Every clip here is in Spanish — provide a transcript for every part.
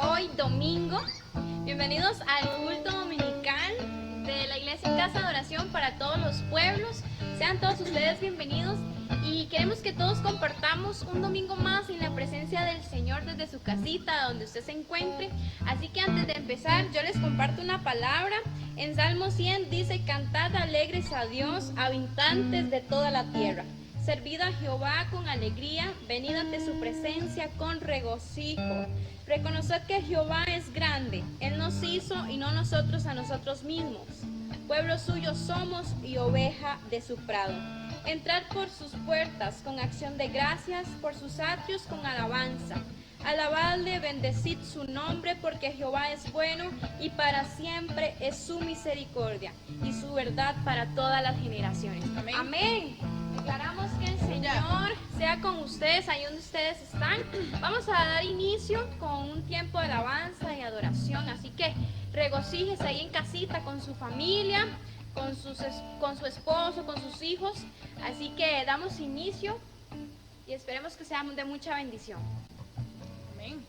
hoy domingo. Bienvenidos al culto dominical de la Iglesia Casa de Oración para todos los pueblos. Sean todos ustedes bienvenidos y queremos que todos compartamos un domingo más en la presencia del Señor desde su casita, donde usted se encuentre. Así que antes de empezar, yo les comparto una palabra. En Salmo 100 dice: cantad alegres a Dios, habitantes de toda la tierra. Servid a Jehová con alegría, venid ante su presencia con regocijo. Reconoced que Jehová es grande, Él nos hizo y no nosotros a nosotros mismos. Pueblo suyo somos y oveja de su prado. Entrad por sus puertas con acción de gracias, por sus atrios con alabanza. Alabadle, bendecid su nombre, porque Jehová es bueno y para siempre es su misericordia y su verdad para todas las generaciones. Amén. Amén. Declaramos que el Señor sea con ustedes ahí donde ustedes están. Vamos a dar inicio con un tiempo de alabanza y adoración, así que regocíjese ahí en casita con su familia, con su esposo, con sus hijos. Así que damos inicio y esperemos que seamos de mucha bendición. Amén.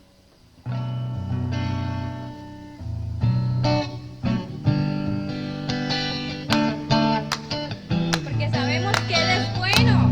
Porque sabemos que Él es bueno.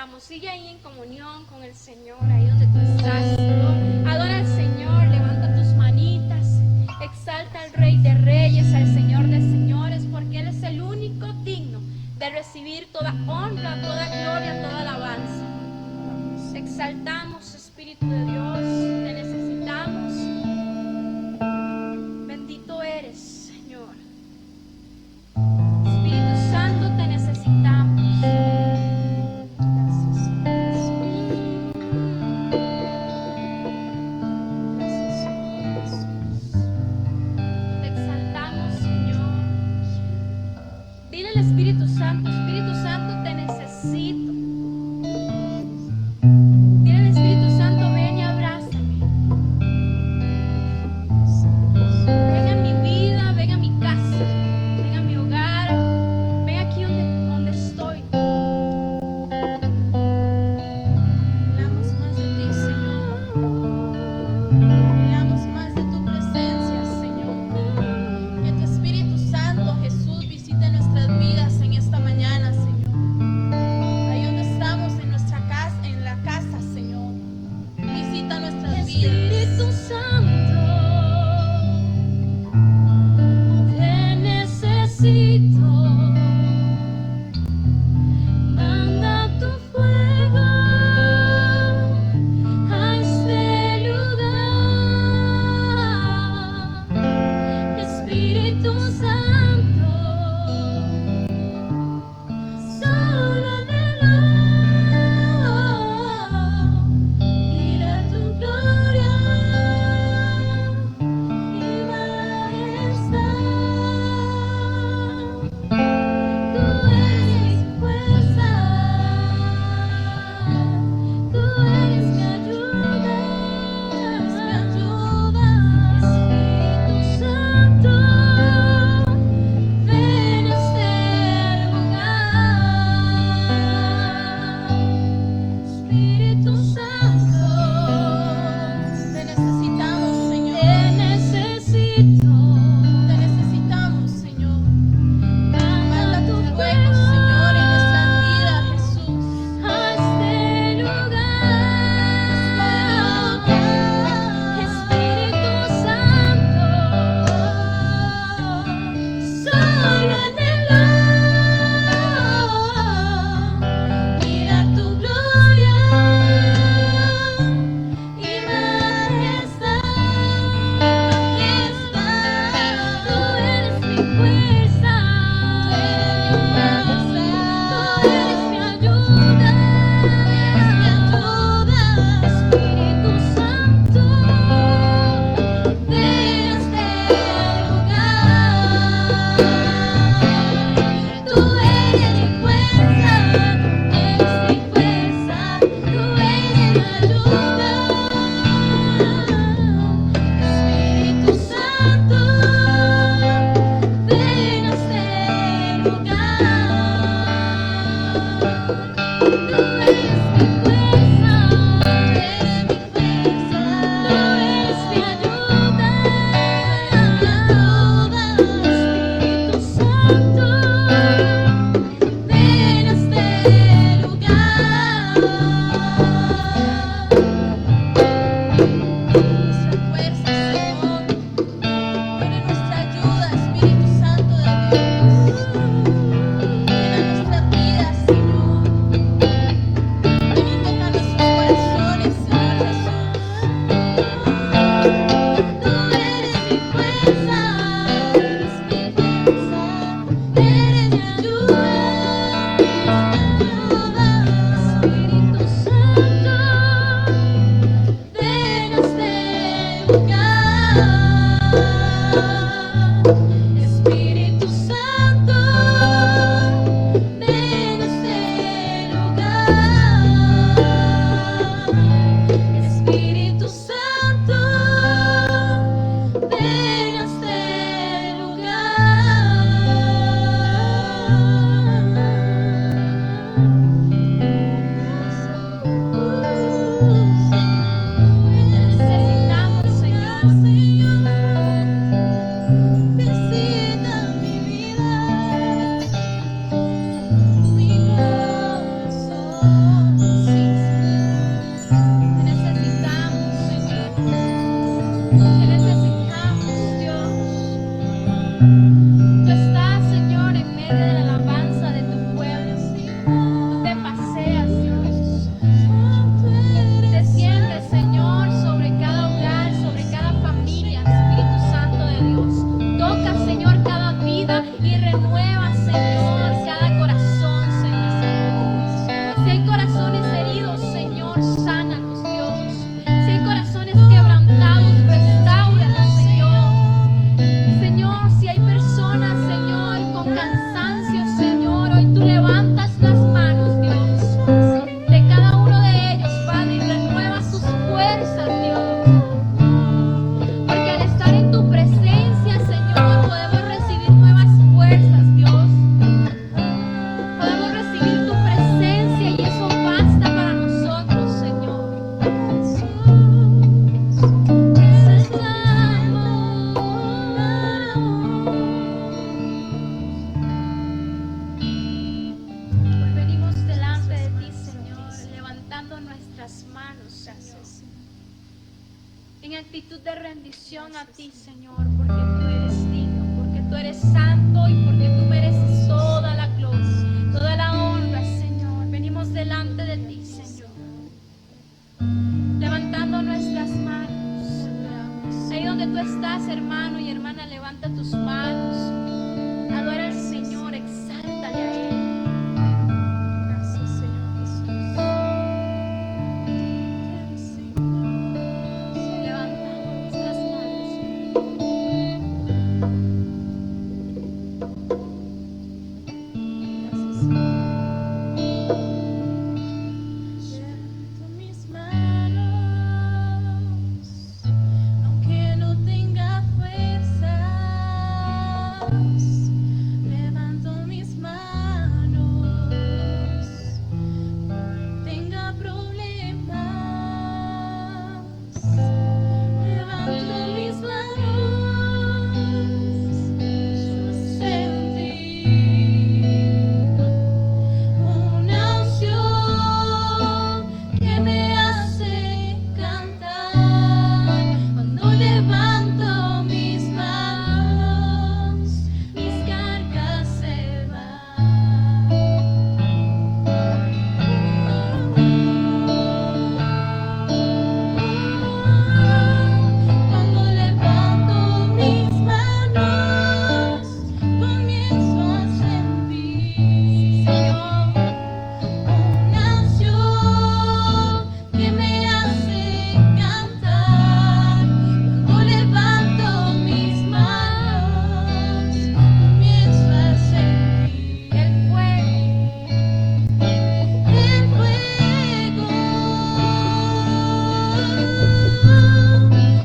necesitamos. Sigue ahí en comunión con el Señor, ahí donde tú estás. Adora al Señor, levanta tus manitas, exalta al Rey de Reyes, al Señor de Señores, porque Él es el único digno de recibir toda honra, toda gloria, toda alabanza. Exaltamos, Espíritu de Dios, te necesitamos. Bendito eres, Señor. Espíritu Santo, te necesitamos. Gracias, Jesús. Gracias, Jesús. Te exaltamos, Señor. Dile al Espíritu Santo, Espíritu Santo, te necesito. Dile al Espíritu Santo, ven y abrázame. Ven a mi vida, ven a mi casa, ven a mi hogar, ven aquí donde estoy. Anhelamos más de ti, Señor. Anhelamos más de tu presencia, Señor. Que tu Espíritu Santo, Jesús, visite nuestras vidas en esta mañana, Señor. Ahí donde estamos, en nuestra casa, en la casa, Señor. Visita nuestras vidas. Espíritu Santo, te necesito. Manda tu fuego a este lugar. Espíritu Santo, solo anhelo ir a tu gloria. Porque al estar en tu presencia, Señor, podemos recibir nuevas fuerzas, Dios. Podemos recibir tu presencia y eso basta para nosotros, Señor. Hoy venimos delante de ti, Señor, levantando nuestras manos, Señor, en actitud de rendición a ti, Señor, porque tú eres digno, porque tú eres santo y porque tú mereces toda la gloria, toda la honra, Señor. Venimos delante de ti, Señor, levantando nuestras manos. Ahí donde tú estás, hermano y hermana, levanta tus manos. Adora al Señor, exáltale a Él. Gracias, Señor Jesús. Levantamos nuestras manos. Gracias, Señor. Levanto mis manos, aunque no tenga fuerzas. Levanto mis manos, tenga problemas. Levanto mis manos, sentir una unción que me hace cantar. Cuando levanto mis manos, mis cargas se van. Cuando levanto mis manos, comienzo a sentir una unción que me hace cantar. Cuando levanto mis manos, comienzo a sentir El fuego. el fuego.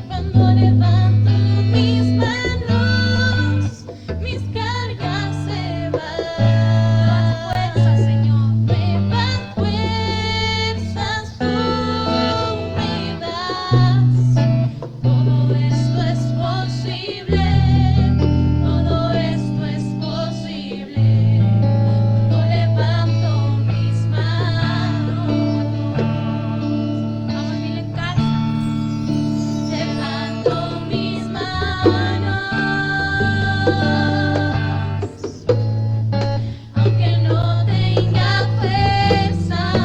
Cuando levanto mis manos, mis cargas se van. Fuerza, Señor. Nuevas fuerzas tú me das. Todo esto es posible. Todo esto es posible. Cuando levanto mis manos. Vamos, dile en casa. Levanto mis manos, aunque no tenga fuerzas.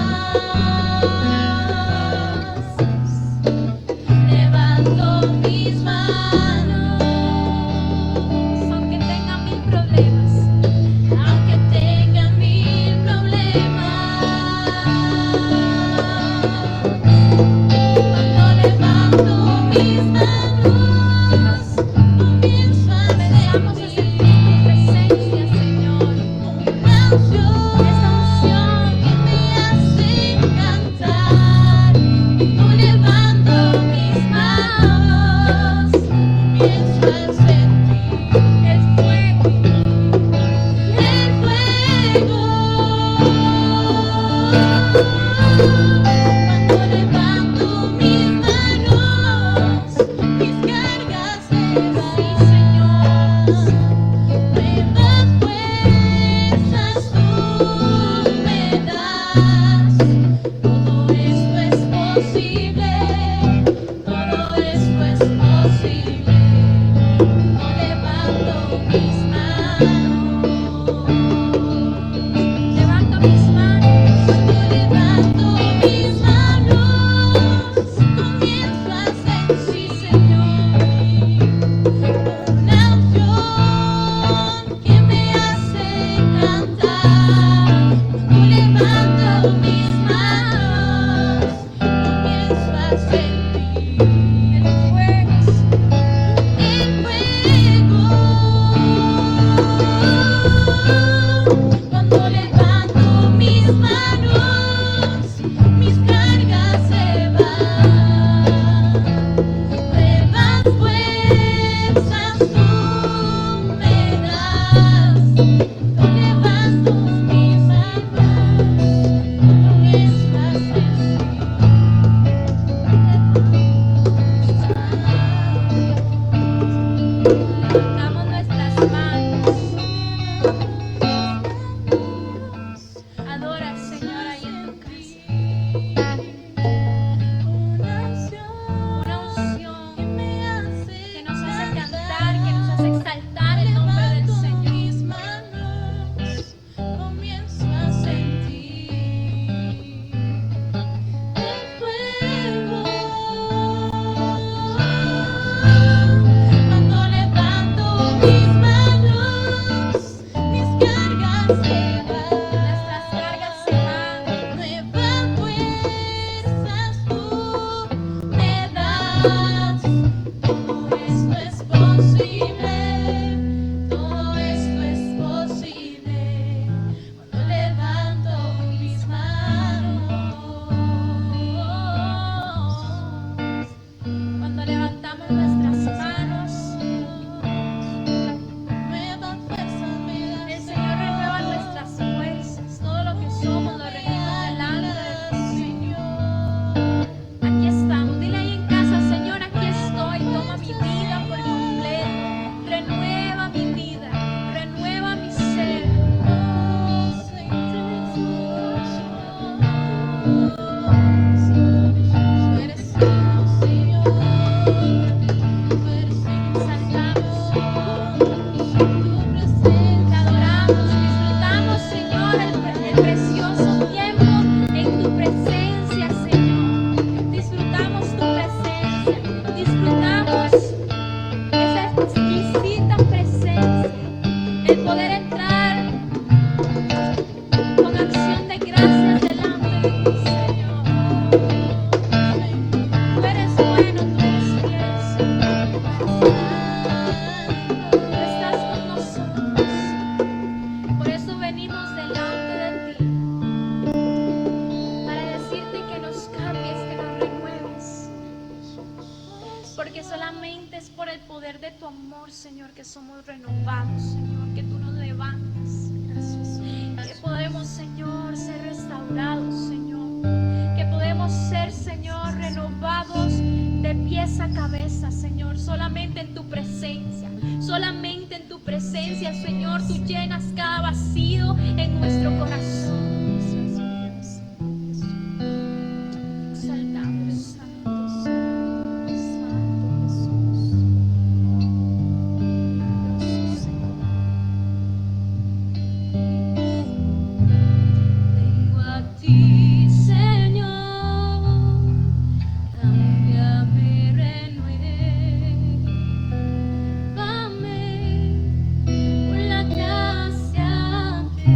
Todo esto es posible, todo esto es posible cuando levanto mis manos. Cuando levantamos nuestras manos, Nueva fuerza me da, el Señor renueva nuestras fuerzas. Todo lo que somos lo rendimos delante de ti, Señor. Aquí estamos. Dile ahí en casa, Señor, aquí estoy. Toma mi vida por completo. Renueva mi vida. Renueva mi ser. Tú eres digno, Señor. Tú eres digno, Exaltamos. tu presencia. Te adoramos. Disfrutamos, Señor, el precioso tiempo en tu presencia, Señor. Disfrutamos tu presencia. Disfrutamos esa exquisita presencia. El poder entrar con acción de gracias delante de ti, Señor. Tú eres bueno, tú eres fiel, Señor. Tú estás con nosotros. Por eso venimos delante de ti, para decirte que nos cambies, que nos renueves. Porque solamente es por el poder de tu amor, Señor, que somos renovados, Señor, que tú nos levantas. Que podemos, Señor, ser restaurados, Señor. Que podemos ser, Señor, renovados de pies a cabeza, Señor. Solamente en tu presencia. Solamente en tu presencia, Señor, tú llenas cada vacío en nuestro corazón. Exaltamos, Santo, Santo, Santo Jesús. Poderoso Señor. Vengo a ti, Señor, cámbiame, renuévame por la gracia que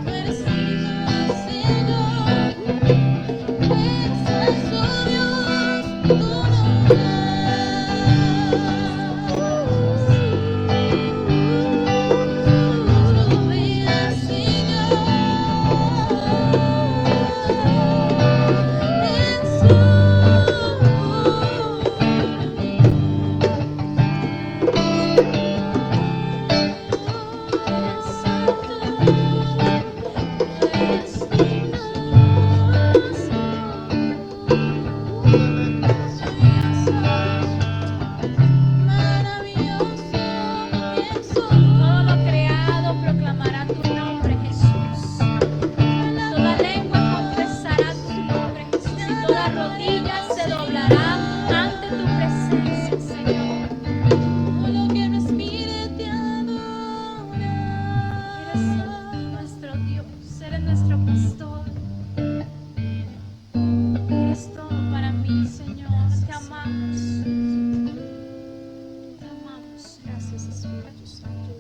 eres digno, Señor. Exalto Dios, tu nombre. Solo vida, Todo lo creado proclamará tu nombre, Jesús. Toda lengua confesará tu nombre, Jesús. Y toda rodilla se doblará ante tu presencia, Señor. Todo lo que respire te adora. Eres nuestro Dios, eres nuestro pastor. Eres todo para mí, Señor. Te amamos. Te amamos. Gracias, Espíritu Santo.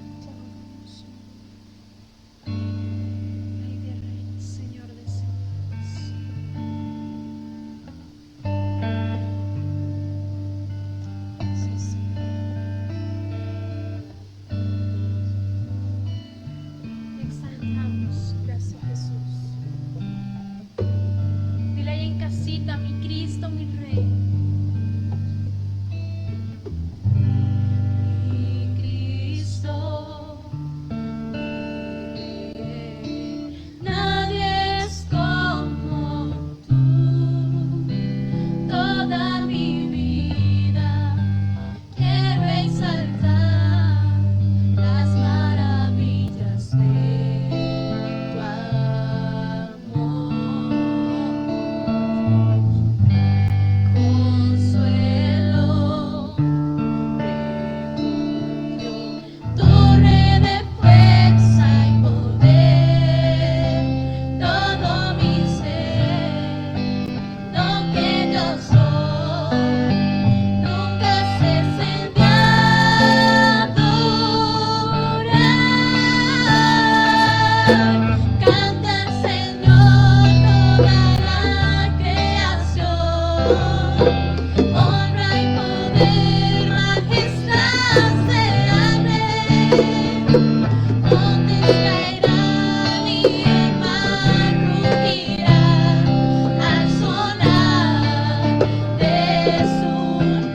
Te amamos. Rey de reyes, Señor de señores. Gracias, Señor. Te exaltamos. Gracias, Jesús. Dile ahí en casita, mi Cristo, mi Rey. Mi Cristo, nadie es como tú. Toda mi vida quiero exaltar las maravillas de tu amor. Consuelo, refugio, torre de fuerza y poder, todo mi ser, lo que yo soy, nunca cesen de adorar. Canta al Señor toda la creación, honra y poder, majestad será donde caerán y el mar rugirá al sonar de su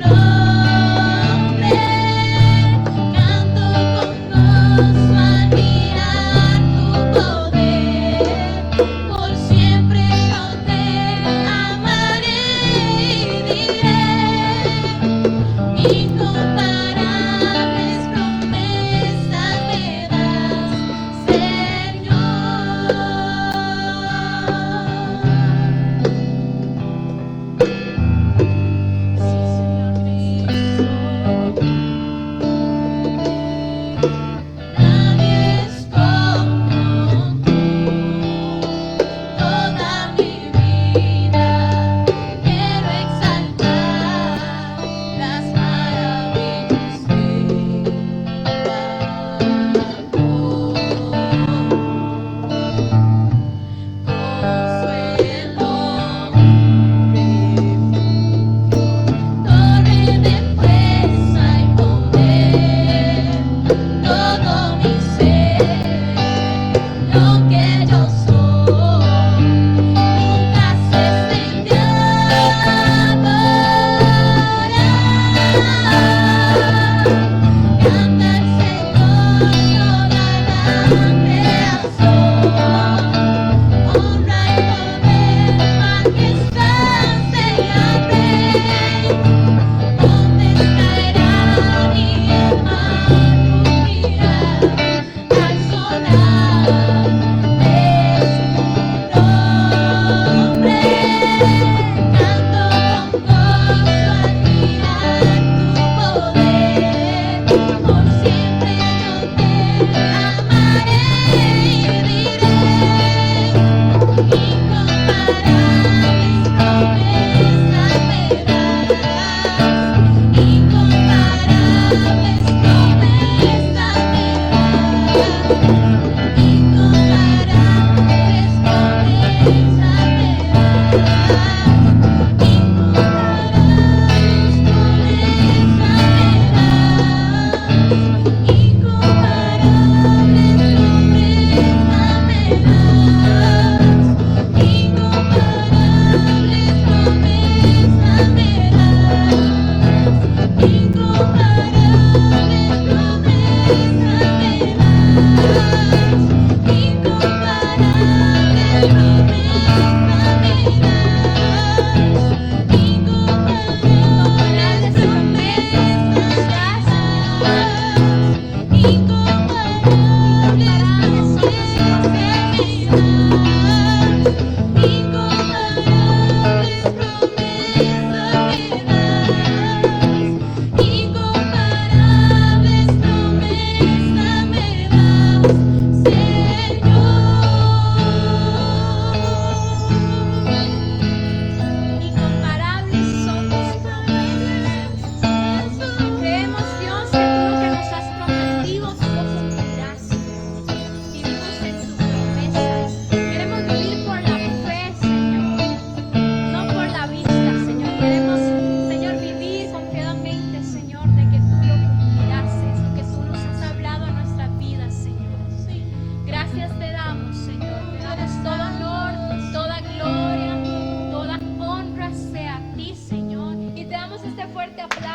nombre. Canto con gozo al mirar tu poder, por siempre yo te amaré y diré. Incomparables promesas me das, Señor. Sí, Señor Cristo. Nadie es como tú. Toda mi vida quiero exaltar las maravillas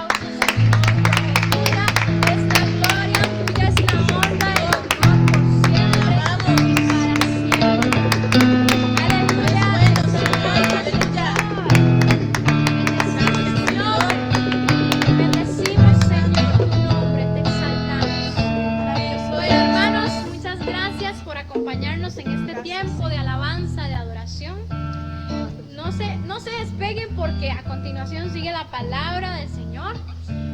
aplausos, Señor, porque tuya es la gloria, tuya es la honra, el honor por siempre y para siempre. Aleluya. Bendecimos, Señor, tu nombre, te exaltamos. Bueno, hermanos, muchas gracias por acompañarnos en este tiempo de alabanza, de adoración. No se despeguen porque a continuación sigue la palabra del Señor.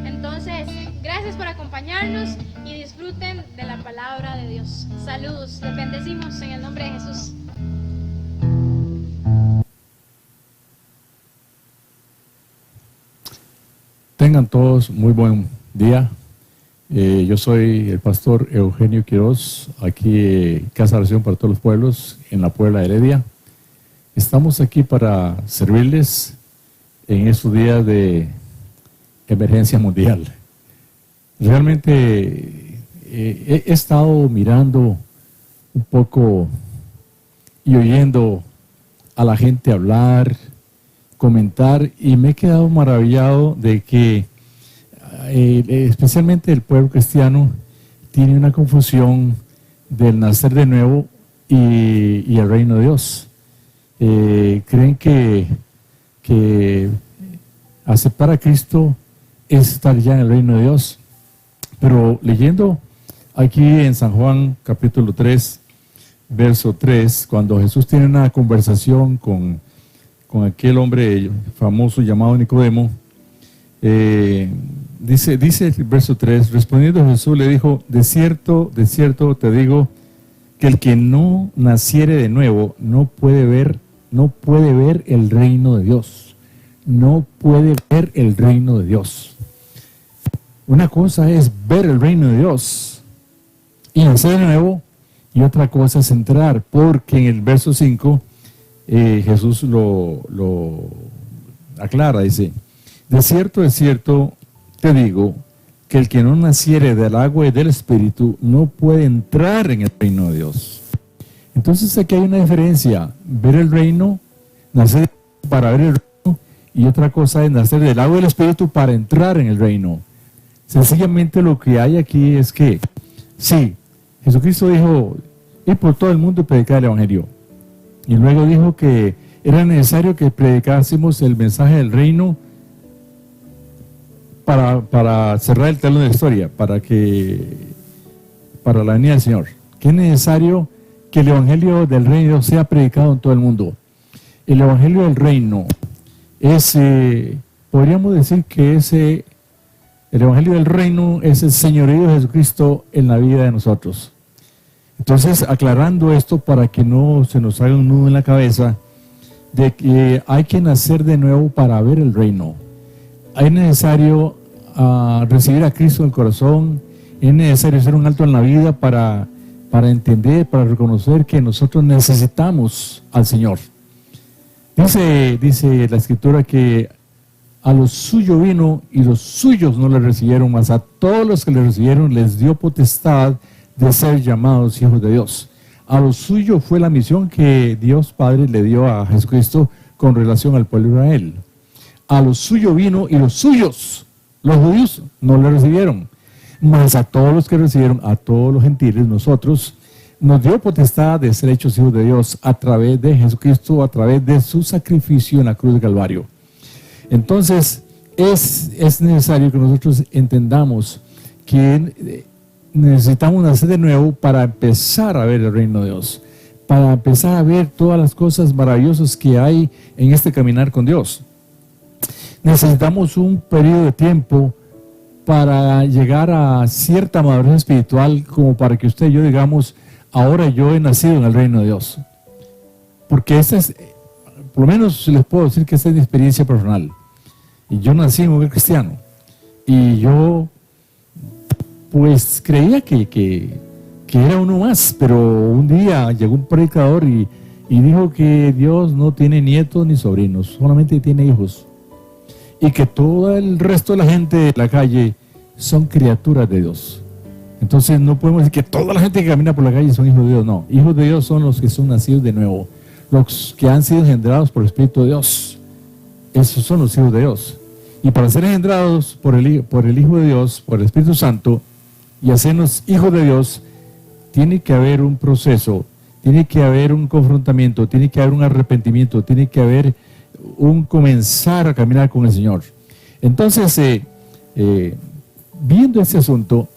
Entonces, gracias por acompañarnos y disfruten de la palabra de Dios. Saludos, les bendecimos en el nombre de Jesús. Tengan todos muy buen día. Yo soy el pastor Eugenio Quiroz, aquí Casa de Oración para todos los pueblos, en la Puebla Heredia. Estamos aquí para servirles en estos días de emergencia mundial. Realmente he estado mirando un poco y oyendo a la gente hablar, comentar, y me he quedado maravillado de que especialmente el pueblo cristiano tiene una confusión del nacer de nuevo y el reino de Dios. Creen que aceptar a Cristo es estar ya en el reino de Dios, pero leyendo aquí en San Juan capítulo 3, verso 3, cuando Jesús tiene una conversación con aquel hombre famoso llamado Nicodemo, dice el verso 3, respondiendo Jesús le dijo, de cierto te digo, que el que no naciere de nuevo no puede ver el reino de Dios. No puede ver el reino de Dios. Una cosa es ver el reino de Dios y nacer de nuevo, y otra cosa es entrar, porque en el verso 5 Jesús lo aclara, dice, de cierto te digo, que el que no naciere del agua y del Espíritu no puede entrar en el reino de Dios. Entonces aquí hay una diferencia, ver el reino, nacer para ver el reino, y otra cosa es nacer del agua y del Espíritu para entrar en el reino. Sencillamente lo que hay aquí es que, sí, Jesucristo dijo, ir por todo el mundo y predicar el Evangelio. Y luego dijo que era necesario que predicásemos el mensaje del reino para cerrar el telón de la historia, para la venida del Señor. Que es necesario que el Evangelio del reino sea predicado en todo el mundo. El Evangelio del reino es, podríamos decir que el Evangelio del reino es el señorío de Jesucristo en la vida de nosotros. Entonces, aclarando esto para que no se nos haga un nudo en la cabeza, de que hay que nacer de nuevo para ver el reino. Es necesario recibir a Cristo en el corazón, es necesario hacer un alto en la vida para entender, para reconocer que nosotros necesitamos al Señor. Dice la Escritura que a los suyos vino y los suyos no le recibieron, mas a todos los que le recibieron les dio potestad de ser llamados hijos de Dios. A los suyos fue la misión que Dios Padre le dio a Jesucristo con relación al pueblo de Israel. A los suyos vino y los suyos, los judíos, no le recibieron. Mas a todos los que recibieron, a todos los gentiles, nosotros, nos dio potestad de ser hechos hijos de Dios a través de Jesucristo, a través de su sacrificio en la cruz de Calvario. Entonces, es necesario que nosotros entendamos que necesitamos nacer de nuevo para empezar a ver el reino de Dios, para empezar a ver todas las cosas maravillosas que hay en este caminar con Dios. Necesitamos un periodo de tiempo para llegar a cierta madurez espiritual, como para que usted y yo digamos, ahora yo he nacido en el reino de Dios. Porque esta es, por lo menos les puedo decir que esta es mi experiencia personal. Y yo nací en un hogar cristiano. Y yo, pues, creía que era uno más. Pero un día llegó un predicador y dijo que Dios no tiene nietos ni sobrinos, solamente tiene hijos. Y que todo el resto de la gente de la calle son criaturas de Dios. Entonces no podemos decir que toda la gente que camina por la calle son hijos de Dios. No, hijos de Dios son los que son nacidos de nuevo, los que han sido engendrados por el Espíritu de Dios. Esos son los hijos de Dios. Y para ser engendrados por el Hijo de Dios, por el Espíritu Santo, y hacernos hijos de Dios, tiene que haber un proceso, tiene que haber un confrontamiento, tiene que haber un arrepentimiento, tiene que haber un comenzar a caminar con el Señor. Entonces, viendo este asunto,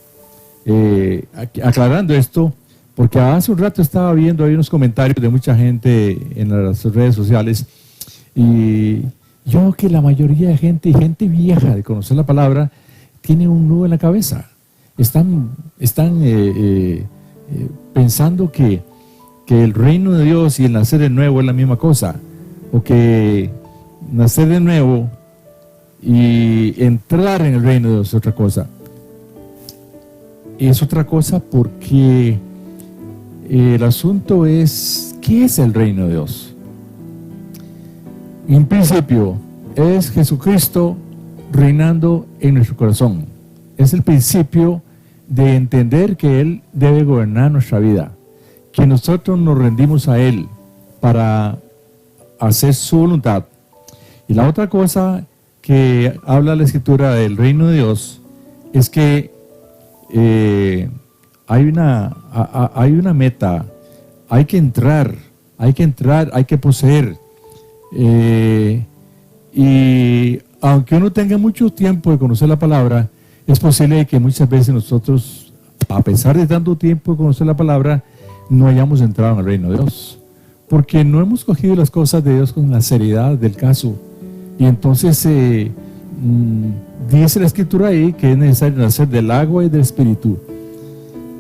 aclarando esto, porque hace un rato estaba viendo ahí unos comentarios de mucha gente en las redes sociales, y yo creo que la mayoría de gente, y gente vieja de conocer la palabra, tiene un nudo en la cabeza. Están pensando que el reino de Dios y el nacer de nuevo es la misma cosa, o que nacer de nuevo y entrar en el reino de Dios es otra cosa. Es otra cosa porque el asunto es, ¿qué es el reino de Dios? En principio, es Jesucristo reinando en nuestro corazón. Es el principio de entender que Él debe gobernar nuestra vida, que nosotros nos rendimos a Él para hacer su voluntad. Y la otra cosa que habla la Escritura del reino de Dios es que hay una meta, hay que entrar, hay que poseer. Y aunque uno tenga mucho tiempo de conocer la palabra, es posible que muchas veces nosotros, a pesar de tanto tiempo de conocer la palabra, no hayamos entrado en el reino de Dios, porque no hemos cogido las cosas de Dios con la seriedad del caso. Y entonces dice la Escritura ahí que es necesario nacer del agua y del Espíritu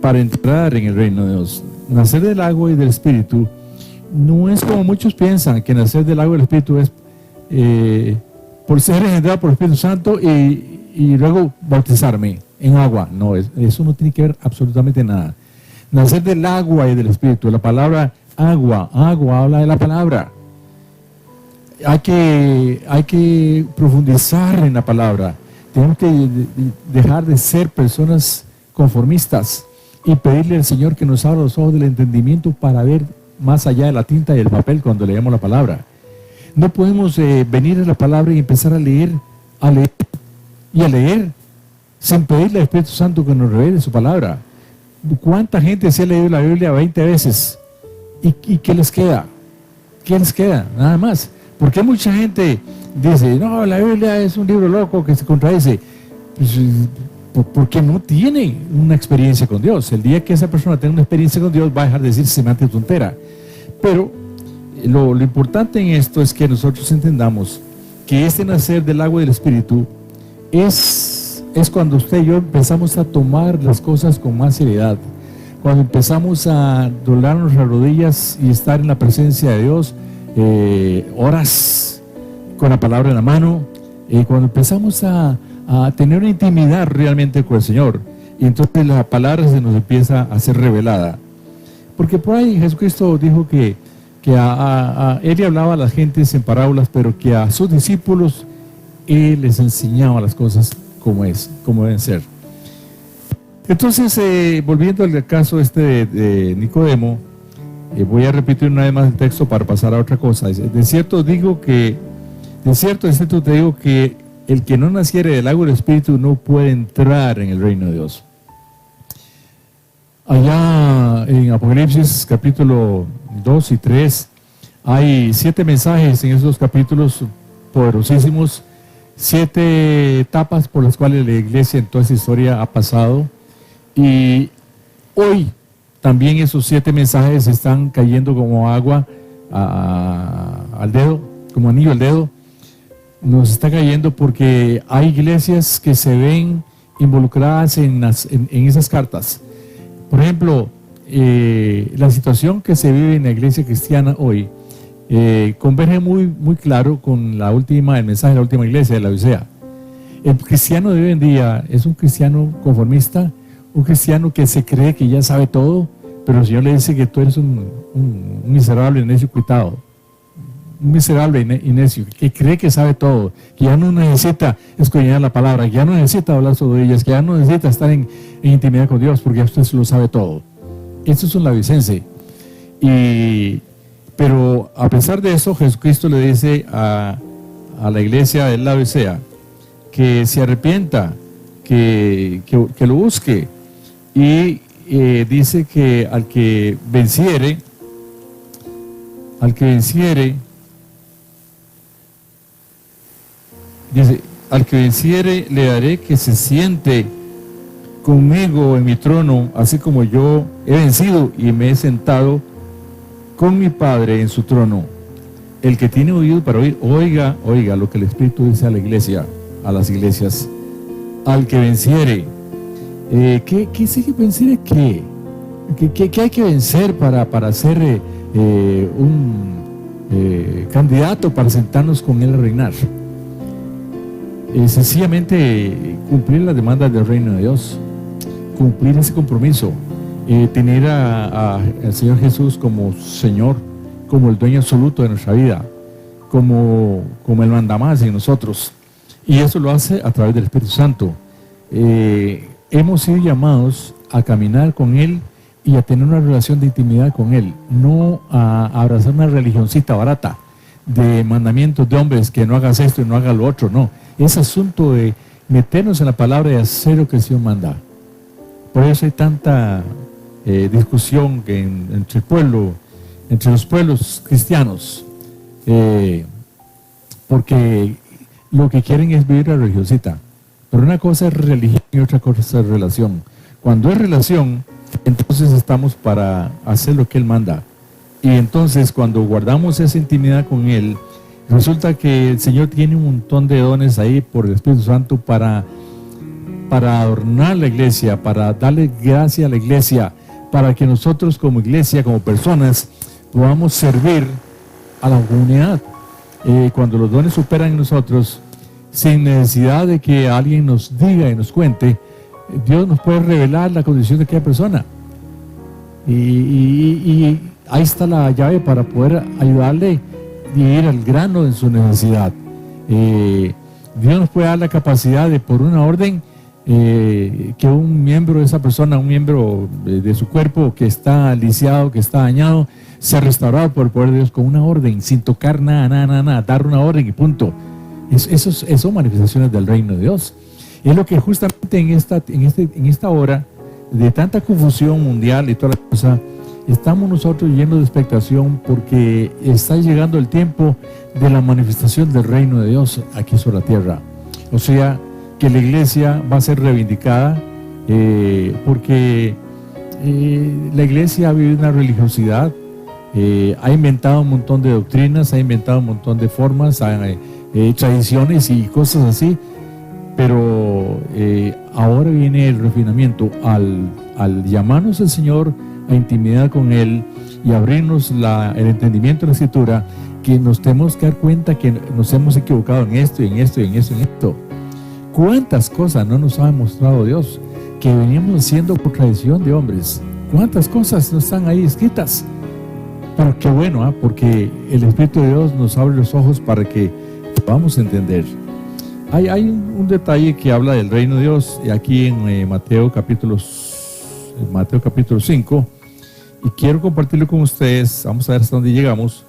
para entrar en el reino de Dios. Nacer del agua y del Espíritu no es como muchos piensan, que nacer del agua y del Espíritu es por ser engendrado por el Espíritu Santo y luego bautizarme en agua. No, eso no tiene que ver absolutamente nada. Nacer del agua y del Espíritu. La palabra agua habla de la palabra. Hay que profundizar en la palabra. Tenemos que dejar de ser personas conformistas y pedirle al Señor que nos abra los ojos del entendimiento para ver más allá de la tinta y el papel cuando leemos la palabra. No podemos venir a la palabra y empezar a leer sin pedirle al Espíritu Santo que nos revele su palabra. ¿Cuánta gente se ha leído la Biblia 20 veces? ¿Y qué les queda? ¿Qué les queda? Nada más. Porque mucha gente dice, no, la Biblia es un libro loco que se contradice. Pues, porque no tiene una experiencia con Dios. El día que esa persona tenga una experiencia con Dios va a dejar de decir semejante tontera. Pero lo importante en esto es que nosotros entendamos que este nacer del agua y del Espíritu es cuando usted y yo empezamos a tomar las cosas con más seriedad, cuando empezamos a doblar nuestras rodillas y estar en la presencia de Dios horas con la palabra en la mano, cuando empezamos a tener una intimidad realmente con el Señor, y entonces la palabra se nos empieza a ser revelada. Porque por ahí Jesucristo dijo que Él le hablaba a las gentes en parábolas, pero que a sus discípulos Él les enseñaba las cosas como deben ser. Entonces, volviendo al caso de Nicodemo, voy a repetir una vez más el texto para pasar a otra cosa. De cierto te digo que el que no naciere del agua y del Espíritu no puede entrar en el reino de Dios. Allá en Apocalipsis capítulo 2 y 3 hay 7 mensajes en esos 2 capítulos poderosísimos, 7 etapas por las cuales la iglesia en toda esa historia ha pasado, y hoy también esos 7 mensajes están cayendo como agua al dedo, como anillo al dedo. Nos está cayendo porque hay iglesias que se ven involucradas en esas cartas. Por ejemplo, la situación que se vive en la iglesia cristiana hoy converge muy claro con el mensaje de la última iglesia de la Odisea. El cristiano de hoy en día es un cristiano conformista, un cristiano que se cree que ya sabe todo, pero el Señor le dice que tú eres un miserable necio cuitado, un miserable y necio, que cree que sabe todo, que ya no necesita escudriñar la palabra, que ya no necesita hablar sobre ellas, que ya no necesita estar en intimidad con Dios, porque ya usted lo sabe todo. Eso es un laodicense. Pero a pesar de eso, Jesucristo le dice a la iglesia de Laodicea, que se arrepienta, que lo busque. Y dice que al que venciere, dice, al que venciere le daré que se siente conmigo en mi trono, así como yo he vencido y me he sentado con mi Padre en su trono. El que tiene oído para oír, oiga lo que el Espíritu dice a la iglesia, a las iglesias. Al que venciere, ¿qué sigue vencer? ¿Qué hay que vencer para ser un candidato para sentarnos con él a reinar? Sencillamente cumplir las demandas del reino de Dios, cumplir ese compromiso, tener al Señor Jesús como Señor, como el dueño absoluto de nuestra vida, como el mandamás en nosotros. Y eso lo hace a través del Espíritu Santo. Hemos sido llamados a caminar con Él y a tener una relación de intimidad con Él, no a abrazar una religioncita barata de mandamientos de hombres, que no hagas esto y no hagas lo otro. No, es asunto de meternos en la palabra y hacer lo que el Señor manda. Por eso hay tanta discusión entre el pueblo, entre los pueblos cristianos, porque lo que quieren es vivir la religiosita. Pero una cosa es religión y otra cosa es relación. Cuando es relación, entonces estamos para hacer lo que Él manda. Y entonces cuando guardamos esa intimidad con Él, resulta que el Señor tiene un montón de dones ahí por el Espíritu Santo para adornar la iglesia, para darle gracia a la iglesia, para que nosotros como iglesia, como personas, podamos servir a la comunidad. Cuando los dones superan en nosotros, sin necesidad de que alguien nos diga y nos cuente, Dios nos puede revelar la condición de aquella persona. Y ahí está la llave para poder ayudarle y ir al grano en su necesidad. Dios nos puede dar la capacidad de, por una orden, que un miembro de esa persona, un miembro de su cuerpo que está lisiado, que está dañado, sea restaurado por el poder de Dios con una orden, sin tocar nada, dar una orden y punto. Eso son manifestaciones del reino de Dios. Es lo que justamente en esta hora de tanta confusión mundial y toda la cosa, estamos nosotros llenos de expectación, porque está llegando el tiempo de la manifestación del reino de Dios aquí sobre la tierra. O sea, que la iglesia va a ser reivindicada, porque la iglesia ha vivido una religiosidad, ha inventado un montón de doctrinas, ha inventado un montón de formas, tradiciones y cosas así, pero ahora viene el refinamiento al llamarnos el Señor a intimidad con Él y abrirnos el entendimiento de la Escritura, que nos tenemos que dar cuenta que nos hemos equivocado en esto, en esto, en esto, en esto. ¿Cuántas cosas no nos ha demostrado Dios que veníamos haciendo por tradición de hombres? ¿Cuántas cosas no están ahí escritas? Pero qué bueno, porque el Espíritu de Dios nos abre los ojos para que podamos entender. Hay un detalle que habla del reino de Dios aquí en Mateo capítulo 5, y quiero compartirlo con ustedes. Vamos a ver hasta dónde llegamos,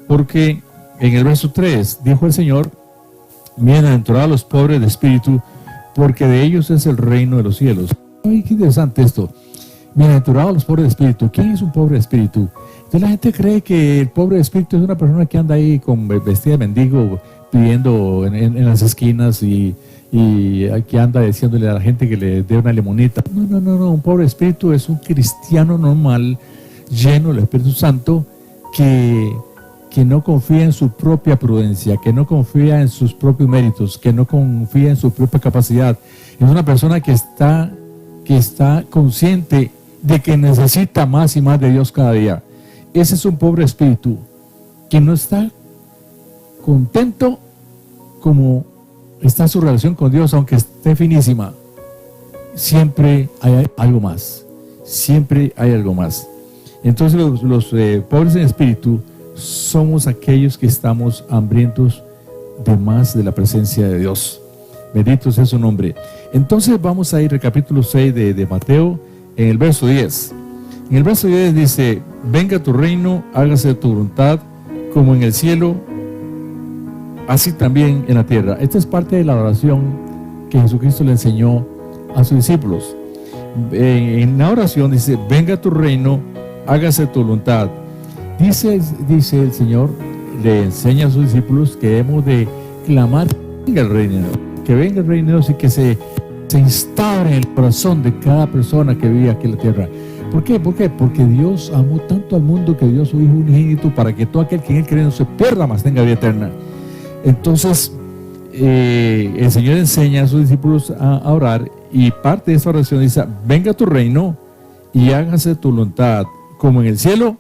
porque en el verso 3 dijo el Señor: bienaventurados los pobres de espíritu, porque de ellos es el reino de los cielos. Ay, qué interesante esto. Bienaventurados los pobres de espíritu. ¿Quién es un pobre de espíritu? Entonces la gente cree que el pobre de espíritu es una persona que anda ahí con vestida de mendigo, pidiendo en las esquinas y que anda diciéndole a la gente que le dé una limonita. No. Un pobre de espíritu es un cristiano normal, lleno del Espíritu Santo, que no confía en su propia prudencia, que no confía en sus propios méritos, que no confía en su propia capacidad. Es una persona que está consciente de que necesita más y más de Dios cada día. Ese es un pobre espíritu que no está contento como está su relación con Dios, aunque esté finísima. Siempre hay algo más. Siempre hay algo más. Entonces los pobres en espíritu somos aquellos que estamos hambrientos de más de la presencia de Dios. Bendito sea su nombre. Entonces vamos a ir al capítulo 6 de Mateo, en el verso 10. En el verso 10 dice: venga tu reino, hágase tu voluntad, como en el cielo, así también en la tierra. Esta es parte de la oración que Jesucristo le enseñó a sus discípulos. En la oración dice: venga tu reino, hágase tu voluntad. Dice el Señor, le enseña a sus discípulos que debemos de clamar que venga el reino de Dios, que venga el reino de Dios y que se instaure en el corazón de cada persona que vive aquí en la tierra. ¿Por qué? Porque Dios amó tanto al mundo que dio su Hijo unigénito para que todo aquel que en él cree no se pierda, mas tenga vida eterna. Entonces, el Señor enseña a sus discípulos a orar, y parte de esa oración dice: venga tu reino y hágase tu voluntad, como en el cielo,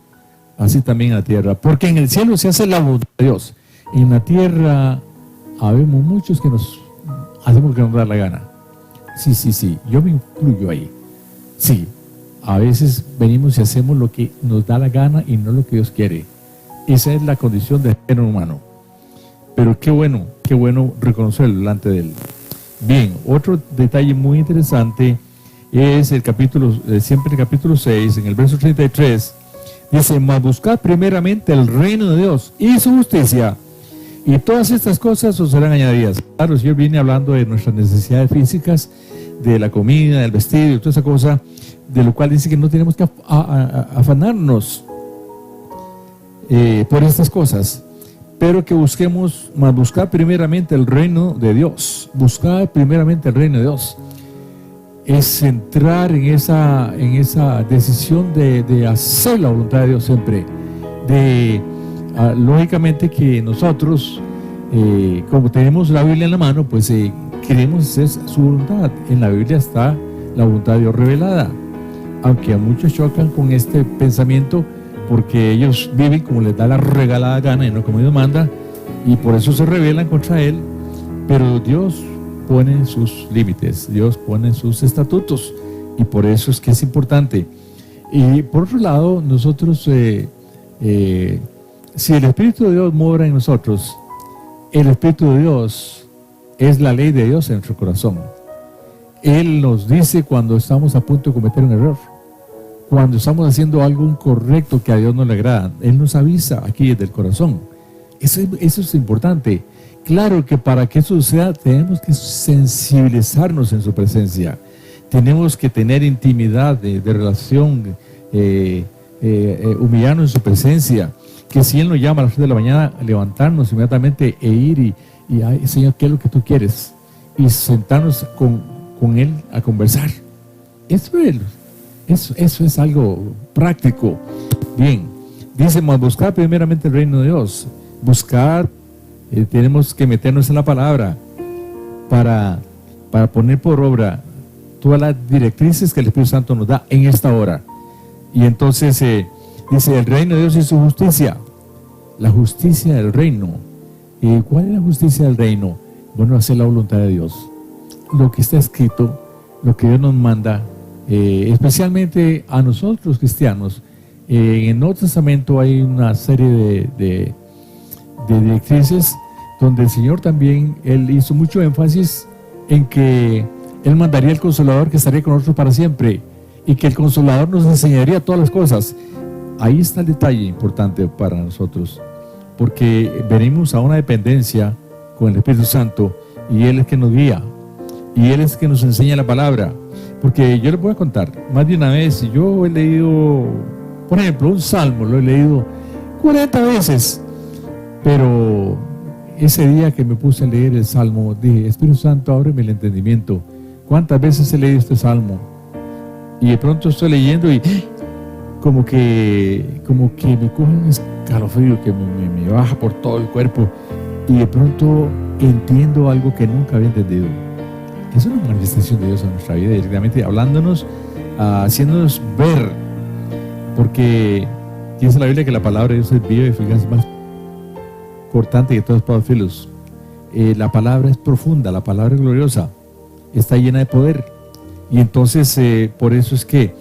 así también en la tierra. Porque en el cielo se hace la voluntad de Dios. En la tierra habemos muchos que nos hacemos lo que nos da la gana. Sí, yo me incluyo ahí. Sí, a veces venimos y hacemos lo que nos da la gana y no lo que Dios quiere. Esa es la condición del género humano. Pero qué bueno reconocerlo delante de Él. Bien, otro detalle muy interesante es el capítulo 6, en el verso 33, dice: mas buscad primeramente el reino de Dios y su justicia, y todas estas cosas os serán añadidas. Claro, el Señor viene hablando de nuestras necesidades físicas, de la comida, del vestido y toda esa cosa, de lo cual dice que no tenemos que afanarnos por estas cosas, pero que buscar primeramente el reino de Dios. Buscar primeramente el reino de Dios es entrar en esa decisión de hacer la voluntad de Dios siempre. Lógicamente que nosotros, como tenemos la Biblia en la mano, pues queremos hacer su voluntad. En la Biblia está la voluntad de Dios revelada, aunque a muchos chocan con este pensamiento, porque ellos viven como les da la regalada gana y no como Dios manda, y por eso se rebelan contra Él. Pero Dios pone sus límites, Dios pone sus estatutos, y por eso es que es importante. Y por otro lado, nosotros, si el Espíritu de Dios mora en nosotros, el Espíritu de Dios es la ley de Dios en nuestro corazón. Él nos dice cuando estamos a punto de cometer un error, cuando estamos haciendo algo incorrecto que a Dios no le agrada. Él nos avisa aquí desde el corazón. Eso es importante. Claro que para que eso suceda tenemos que sensibilizarnos en su presencia. Tenemos que tener intimidad de relación, humillarnos en su presencia. Que si Él nos llama a las 3 de la mañana, levantarnos inmediatamente e ir y ay, Señor, ¿qué es lo que tú quieres? Y sentarnos con Él a conversar. Eso es algo práctico. Bien, dice: mas buscar primeramente el reino de Dios. Buscar, tenemos que meternos en la palabra para poner por obra todas las directrices que el Espíritu Santo nos da en esta hora. Y entonces dice: el reino de Dios y su justicia. La justicia del reino. ¿Cuál es la justicia del reino? Bueno, hacer la voluntad de Dios. Lo que está escrito, lo que Dios nos manda, especialmente a nosotros cristianos. En el Nuevo Testamento hay una serie de directrices donde el Señor también, Él hizo mucho énfasis en que Él mandaría el Consolador que estaría con nosotros para siempre, y que el Consolador nos enseñaría todas las cosas. Ahí está el detalle importante para nosotros, porque venimos a una dependencia con el Espíritu Santo, y Él es que nos guía, y Él es que nos enseña la palabra. Porque yo les voy a contar, más de una vez, yo he leído, por ejemplo, un salmo, lo he leído 40 veces, pero ese día que me puse a leer el salmo, dije: Espíritu Santo, ábreme el entendimiento. ¿Cuántas veces he leído este salmo? Y de pronto estoy leyendo y como que me coge un escalofrío que me baja por todo el cuerpo, y de pronto entiendo algo que nunca había entendido. Es una manifestación de Dios en nuestra vida, directamente hablándonos, haciéndonos ver, porque dice la Biblia que la palabra de Dios es viva y eficaz, más cortante que todos los filos. La palabra es profunda, la palabra es gloriosa, está llena de poder. Y entonces por eso es que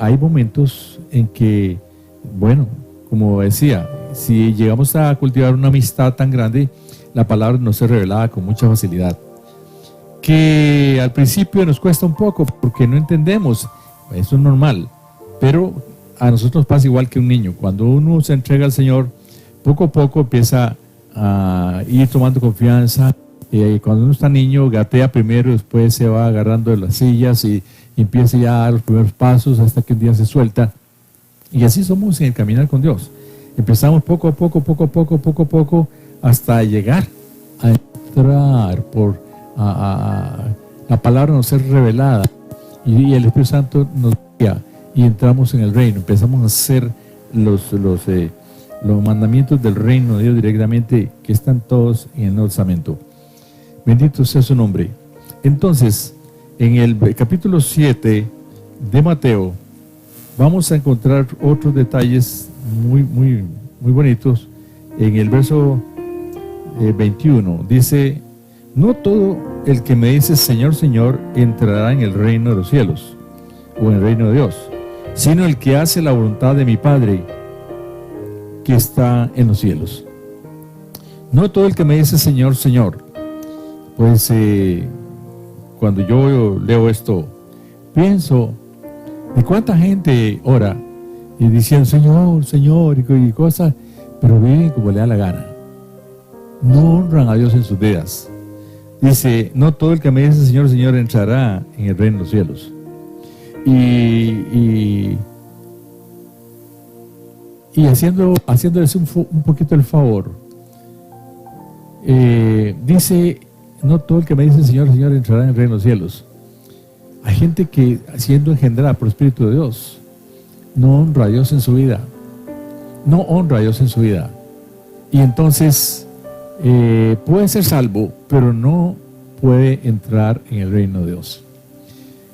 hay momentos en que, bueno, como decía, si llegamos a cultivar una amistad tan grande, la palabra nos es revelada con mucha facilidad, que al principio nos cuesta un poco porque no entendemos. Eso es normal, pero a nosotros pasa igual que un niño. Cuando uno se entrega al Señor, poco a poco empieza a ir tomando confianza, cuando uno está niño, gatea primero, después se va agarrando de las sillas y empieza ya a dar los primeros pasos hasta que un día se suelta. Y así somos en el caminar con Dios. Empezamos poco a poco, hasta llegar a entrar la palabra nos es revelada y el Espíritu Santo nos guía y entramos en el reino. Empezamos a hacer los mandamientos del reino de Dios directamente, que están todos en el Nuevo Testamento. Bendito sea su nombre. Entonces, en el capítulo 7 de Mateo, vamos a encontrar otros detalles muy bonitos. En el verso 21 dice: no todo el que me dice Señor, Señor, entrará en el reino de los cielos o en el reino de Dios, sino el que hace la voluntad de mi Padre que está en los cielos. No todo el que me dice Señor, Señor. Pues cuando yo leo esto, pienso de cuánta gente ora y diciendo Señor, Señor y cosas, pero viven como le da la gana. No honran a Dios en sus vidas. Dice, no todo el que me dice Señor, Señor entrará en el reino de los cielos. Y haciéndoles un poquito el favor, dice, no todo el que me dice Señor, Señor entrará en el reino de los cielos. Hay gente que, siendo engendrada por el Espíritu de Dios, no honra a Dios en su vida. No honra a Dios en su vida. Y entonces puede ser salvo, pero no puede entrar en el reino de Dios.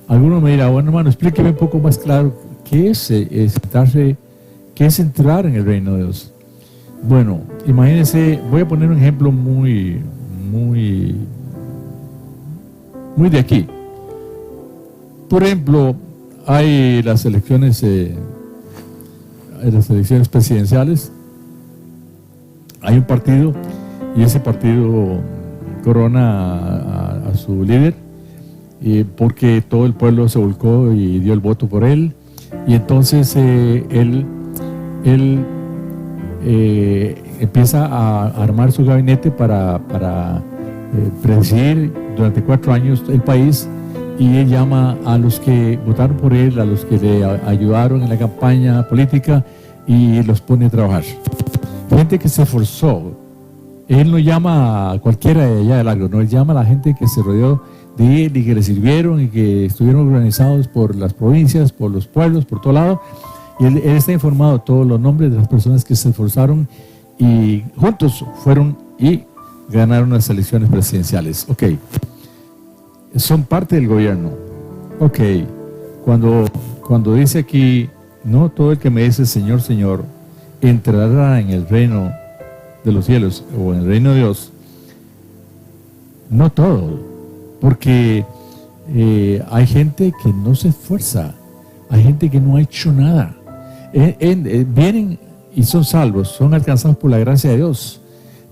Alguno me dirá, bueno, hermano, explíqueme un poco más claro qué es entrar en el reino de Dios. Bueno, imagínense, voy a poner un ejemplo muy de aquí. Por ejemplo, hay las elecciones presidenciales. Hay un partido y ese partido corona a su líder, porque todo el pueblo se volcó y dio el voto por él, y entonces él empieza a armar su gabinete para presidir durante 4 años el país, y él llama a los que votaron por él, a los que le ayudaron en la campaña política, y los pone a trabajar. Gente que se esforzó. Él no llama a cualquiera de allá del agro, no, él llama a la gente que se rodeó de él y que le sirvieron y que estuvieron organizados por las provincias, por los pueblos, por todo lado. Y él está informado de todos los nombres de las personas que se esforzaron y juntos fueron y ganaron las elecciones presidenciales. Ok, son parte del gobierno. Ok, cuando dice aquí, no todo el que me dice Señor, Señor, entrará en el reino de los cielos o en el reino de Dios. No todo, porque hay gente que no se esfuerza, hay gente que no ha hecho nada. Vienen y son salvos, son alcanzados por la gracia de Dios,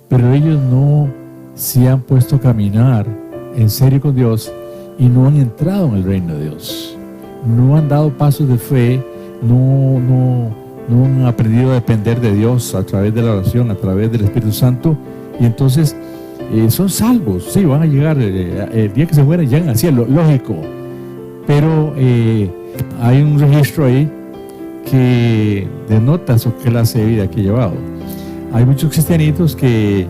pero ellos no se han puesto a caminar en serio con Dios y no han entrado en el reino de Dios. No han dado pasos de fe, no han aprendido a depender de Dios a través de la oración, a través del Espíritu Santo, y entonces son salvos. Sí, van a llegar, el día que se mueren llegan al cielo, lógico, pero hay un registro ahí que denota su clase de vida que he llevado. Hay muchos cristianitos que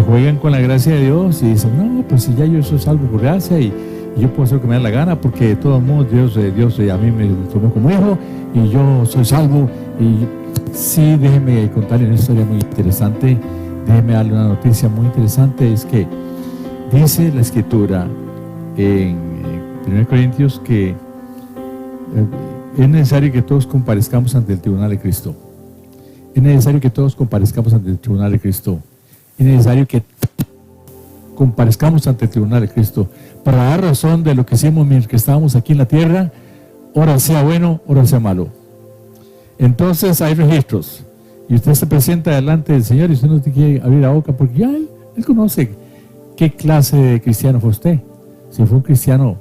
juegan con la gracia de Dios y dicen, no, pues si ya yo soy salvo por gracia y yo puedo hacer lo que me da la gana, porque de todos modos Dios a mí me tomó como hijo y yo soy salvo. Y sí, déjeme contarle una historia muy interesante, déjeme darle una noticia muy interesante. Es que dice la Escritura en 1 Corintios que es necesario que todos comparezcamos ante el tribunal de Cristo. Es necesario que todos comparezcamos ante el tribunal de Cristo. Es necesario que comparezcamos ante el tribunal de Cristo para dar razón de lo que hicimos mientras que estábamos aquí en la tierra, ora sea bueno, ora sea malo. Entonces hay registros y usted se presenta delante del Señor y usted no tiene que abrir la boca porque ya él conoce qué clase de cristiano fue usted. Si fue un cristiano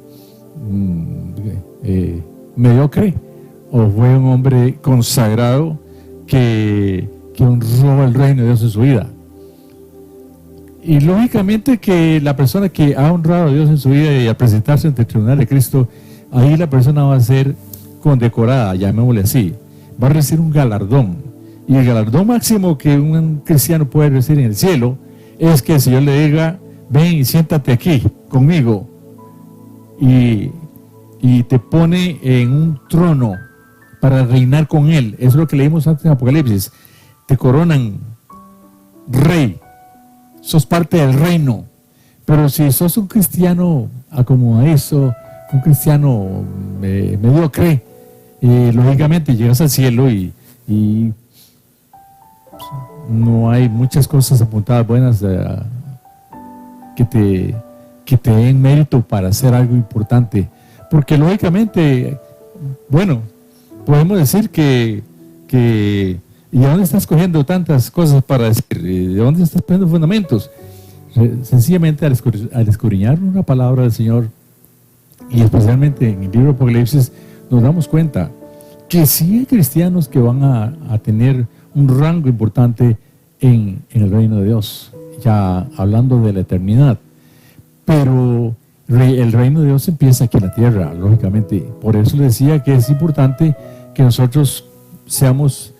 mediocre o fue un hombre consagrado que honró el reino de Dios en su vida. Y lógicamente que la persona que ha honrado a Dios en su vida y al presentarse ante el tribunal de Cristo, ahí la persona va a ser condecorada, llamémosle así, va a recibir un galardón. Y el galardón máximo que un cristiano puede recibir en el cielo es que el Señor le diga, ven y siéntate aquí conmigo, y te pone en un trono para reinar con Él. Eso es lo que leímos antes en Apocalipsis. Te coronan rey, sos parte del reino. Pero si sos un cristiano acomodado, un cristiano mediocre, lógicamente llegas al cielo y no hay muchas cosas apuntadas buenas que te den mérito para hacer algo importante. Porque lógicamente, bueno, podemos decir que ¿y de dónde estás cogiendo tantas cosas para decir? ¿De dónde estás poniendo fundamentos? Sencillamente al escudriñar una palabra del Señor, y especialmente en el libro de Apocalipsis, nos damos cuenta que sí hay cristianos que van a tener un rango importante en el reino de Dios, ya hablando de la eternidad. Pero el reino de Dios empieza aquí en la tierra, lógicamente. Por eso les decía que es importante que nosotros nos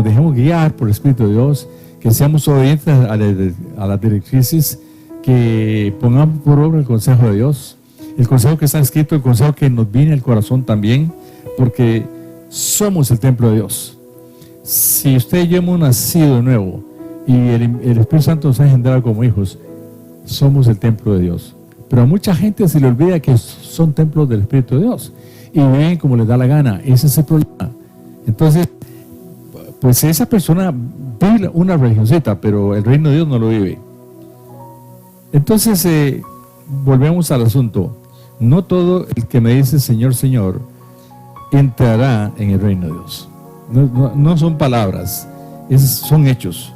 dejemos guiar por el Espíritu de Dios, que seamos obedientes a las directrices, que pongamos por obra el consejo de Dios, el consejo que está escrito, el consejo que nos viene al corazón también, porque somos el templo de Dios. Si usted y yo hemos nacido de nuevo y el Espíritu Santo nos ha engendrado como hijos, somos el templo de Dios. Pero a mucha gente se le olvida que son templos del Espíritu de Dios y viven como les da la gana. Ese es el problema. Entonces, pues esa persona vive una religioncita, pero el reino de Dios no lo vive. Entonces, volvemos al asunto. No todo el que me dice Señor, Señor, entrará en el reino de Dios. No son palabras, son hechos.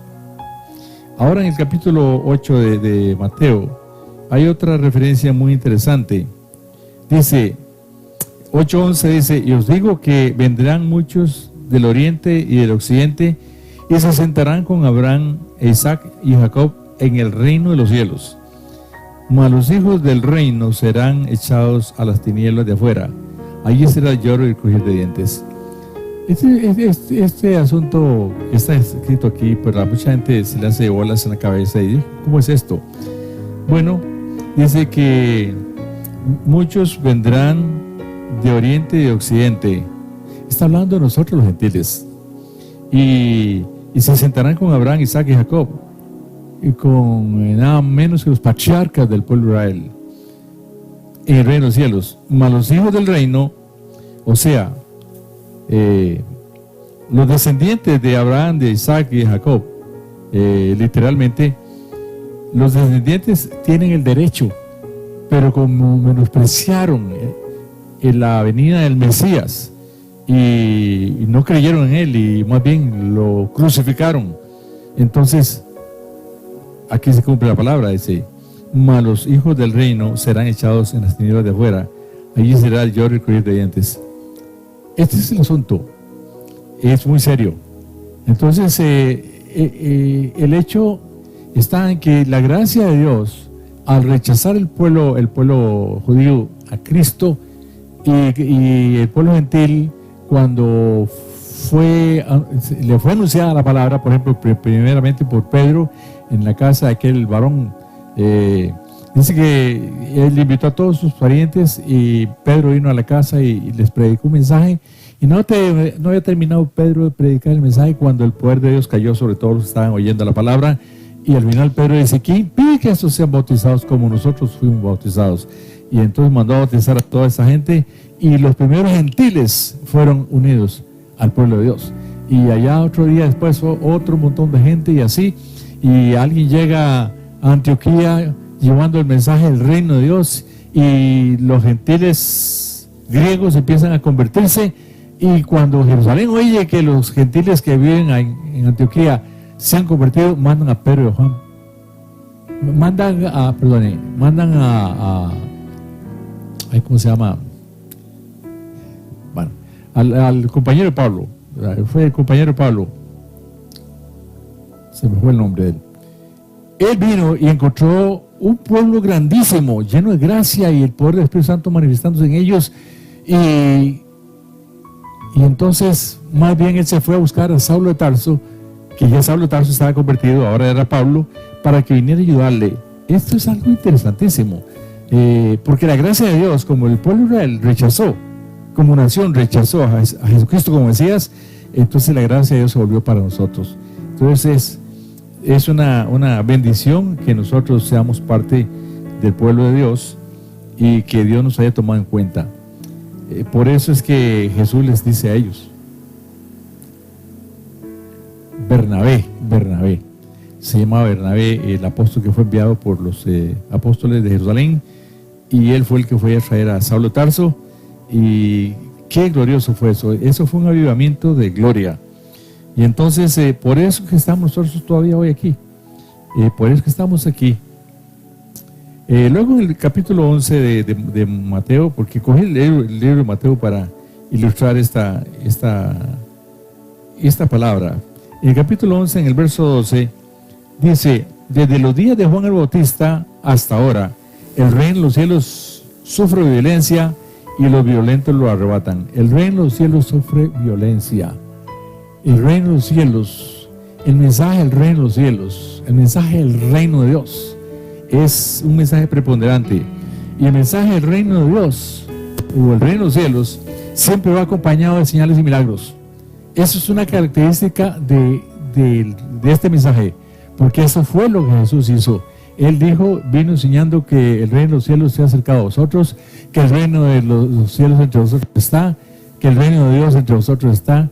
Ahora en el capítulo 8 de Mateo hay otra referencia muy interesante. Dice, 8:11 dice, y os digo que vendrán muchos del oriente y del occidente y se sentarán con Abraham, Isaac y Jacob en el reino de los cielos. Mas los hijos del reino serán echados a las tinieblas de afuera. Allí será el lloro y el crujir de dientes. Este asunto está escrito aquí, pero a mucha gente se le hace bolas en la cabeza y dice, ¿cómo es esto? Bueno, dice que muchos vendrán de oriente y de occidente. Está hablando de nosotros los gentiles. Y se sentarán con Abraham, Isaac y Jacob, y con nada menos que los patriarcas del pueblo de Israel, en el reino de los cielos. Mas los hijos del reino, o sea, los descendientes de Abraham, de Isaac y de Jacob, literalmente, los descendientes tienen el derecho, pero como menospreciaron la venida del Mesías y no creyeron en él y más bien lo crucificaron, entonces aquí se cumple la palabra, dice, mas los hijos del reino serán echados en las tinieblas de afuera, allí será el lloro y el crujir de dientes. Este es el asunto, es muy serio. Entonces el hecho está en que la gracia de Dios, al rechazar el pueblo judío a Cristo y el pueblo gentil, cuando le fue anunciada la palabra, por ejemplo, primeramente por Pedro, en la casa de aquel varón, dice que él invitó a todos sus parientes y Pedro vino a la casa y les predicó un mensaje. Y no había terminado Pedro de predicar el mensaje cuando el poder de Dios cayó sobre todos los que estaban oyendo la palabra. Y al final Pedro dice, ¿quién impide que estos sean bautizados como nosotros fuimos bautizados? Y entonces mandó a bautizar a toda esa gente y los primeros gentiles fueron unidos al pueblo de Dios. Y allá otro día después otro montón de gente y así. Y alguien llega a Antioquía llevando el mensaje del reino de Dios y los gentiles griegos empiezan a convertirse. Y cuando Jerusalén oye que los gentiles que viven en Antioquía se han convertido, mandan a Pedro y a Juan. Mandan a ¿cómo se llama? Bueno, al compañero de Pablo. Fue el compañero de Pablo. Se me fue el nombre de él. él vino y encontró un pueblo grandísimo, lleno de gracia y el poder del Espíritu Santo manifestándose en ellos. Y entonces, más bien él se fue a buscar a Saulo de Tarso, que ya Saulo de Tarso estaba convertido, ahora era Pablo, para que viniera a ayudarle. Esto es algo interesantísimo, porque la gracia de Dios, como el pueblo de Israel rechazó, como nación rechazó a Jesucristo como Mesías, entonces la gracia de Dios se volvió para nosotros. Entonces es una bendición que nosotros seamos parte del pueblo de Dios y que Dios nos haya tomado en cuenta. Por eso es que Jesús les dice a ellos, Bernabé, se llama Bernabé, el apóstol que fue enviado por los apóstoles de Jerusalén, y él fue el que fue a traer a Saulo de Tarso. Y qué glorioso fue eso fue un avivamiento de gloria. Y entonces por eso que estamos nosotros todavía hoy aquí, por eso que estamos aquí. Luego en el capítulo 11 de Mateo, porque cogí el libro de Mateo para ilustrar esta palabra. En el capítulo 11, en el verso 12, dice: desde los días de Juan el Bautista hasta ahora, el reino de los cielos sufre violencia y los violentos lo arrebatan. El reino de los cielos sufre violencia. El reino de los cielos, el mensaje del reino de los cielos, el mensaje del reino de Dios, es un mensaje preponderante. Y el mensaje del reino de Dios, o el reino de los cielos, siempre va acompañado de señales y milagros. Eso es una característica de este mensaje, porque eso fue lo que Jesús hizo. Él vino enseñando que el reino de los cielos se ha acercado a vosotros, que el reino de los cielos entre vosotros está, que el reino de Dios entre vosotros está.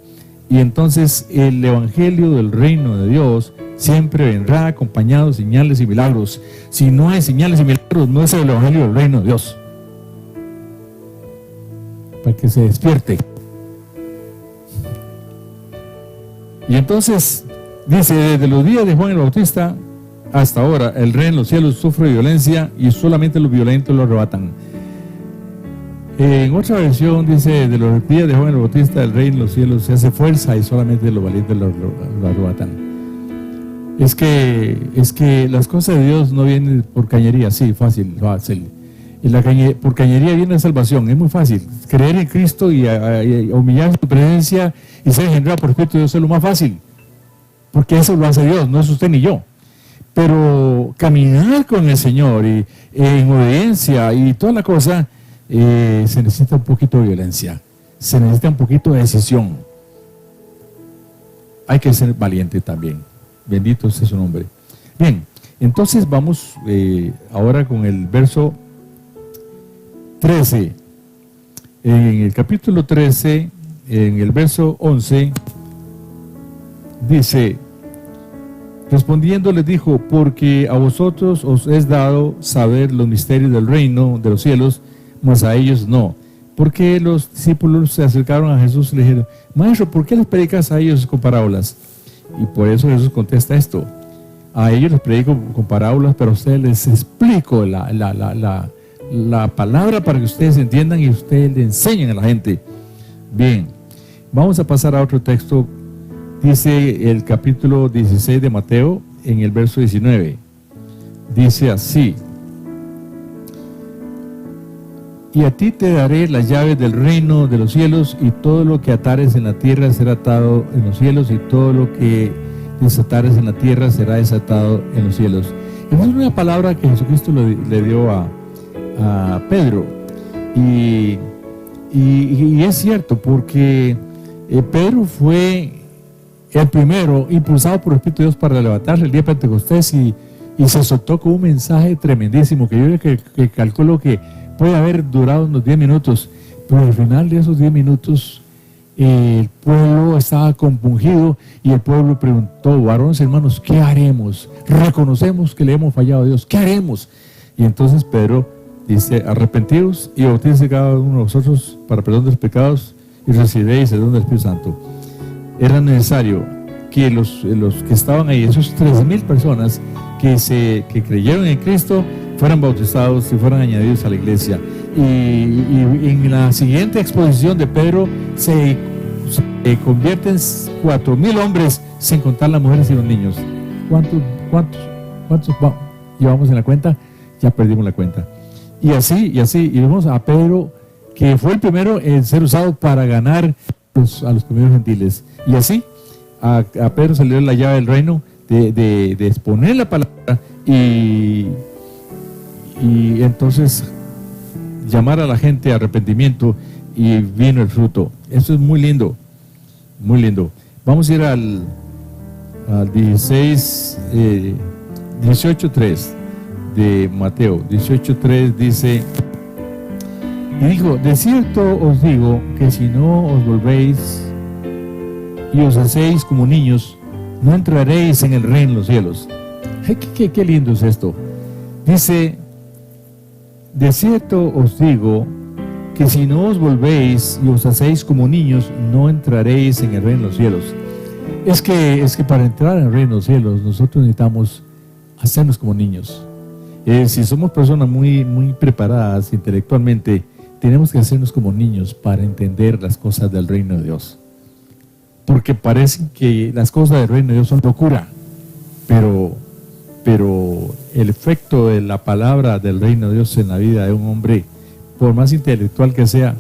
Y entonces el evangelio del reino de Dios siempre vendrá acompañado de señales y milagros. Si no hay señales y milagros, no es el evangelio del reino de Dios. Para que se despierte. Y entonces dice: desde los días de Juan el Bautista hasta ahora, el reino de los cielos sufre violencia y solamente los violentos lo arrebatan. En otra versión dice: de los días de Juan el Bautista, el reino de los cielos se hace fuerza y solamente los valientes lo arrebatan. Es que las cosas de Dios no vienen por cañería, sí, fácil. Y por cañería viene la salvación, es muy fácil. Creer en Cristo y humillar su presencia y ser engendrado por el Espíritu de Dios es lo más fácil, porque eso lo hace Dios, no es usted ni yo. Pero caminar con el Señor y en obediencia y toda la cosa, se necesita un poquito de violencia, se necesita un poquito de decisión. Hay que ser valiente también. Bendito sea su nombre. Bien, entonces vamos ahora con el verso 13. En el capítulo 13, en el verso 11, dice: respondiendo les dijo: porque a vosotros os es dado saber los misterios del reino de los cielos, mas a ellos no. Porque los discípulos se acercaron a Jesús y le dijeron: Maestro, ¿por qué les predicas a ellos con parábolas? Y por eso Jesús contesta esto: a ellos les predico con parábolas, pero a ustedes les explico la palabra para que ustedes entiendan y ustedes le enseñen a la gente. Bien, vamos a pasar a otro texto. Dice el capítulo 16 de Mateo, en el verso 19. Dice así: y a ti te daré las llaves del reino de los cielos, y todo lo que atares en la tierra será atado en los cielos, y todo lo que desatares en la tierra será desatado en los cielos. Esa es una palabra que Jesucristo le dio a Pedro. Y es cierto, porque Pedro fue el primero impulsado por el Espíritu de Dios para levantarse el día de Pentecostés y se soltó con un mensaje tremendísimo que yo que calculo que puede haber durado unos 10 minutos, pero al final de esos 10 minutos el pueblo estaba compungido y el pueblo preguntó: varones hermanos, ¿qué haremos? Reconocemos que le hemos fallado a Dios, ¿qué haremos? Y entonces Pedro dice: arrepentidos y bautícense cada uno de vosotros para perdón de los pecados y recibiréis el don del Espíritu Santo. Era necesario que los que estaban ahí, esos 3,000 personas que creyeron en Cristo, fueran bautizados y fueran añadidos a la iglesia. Y en la siguiente exposición de Pedro se convierten 4,000 hombres, sin contar las mujeres y los niños. ¿Cuántos ¿Cuántos llevamos en la cuenta? Ya perdimos la cuenta. Y así, y vemos a Pedro, que fue el primero en ser usado para ganar a los primeros gentiles. Y así, a Pedro se le dio la llave del reino de exponer la palabra y entonces llamar a la gente a arrepentimiento, y vino el fruto. Eso es muy lindo, muy lindo. Vamos a ir al 18:3 de Mateo. 18:3 dice: y dijo, de cierto os digo que si no os volvéis y os hacéis como niños, no entraréis en el reino de los cielos. Qué lindo es esto. Dice, de cierto os digo que si no os volvéis y os hacéis como niños, no entraréis en el reino de los cielos. Es que para entrar en el reino de los cielos, nosotros necesitamos hacernos como niños. Si somos personas muy preparadas intelectualmente, tenemos que hacernos como niños para entender las cosas del reino de Dios. Porque parece que las cosas del reino de Dios son locura, pero el efecto de la palabra del reino de Dios en la vida de un hombre, por más intelectual que sea,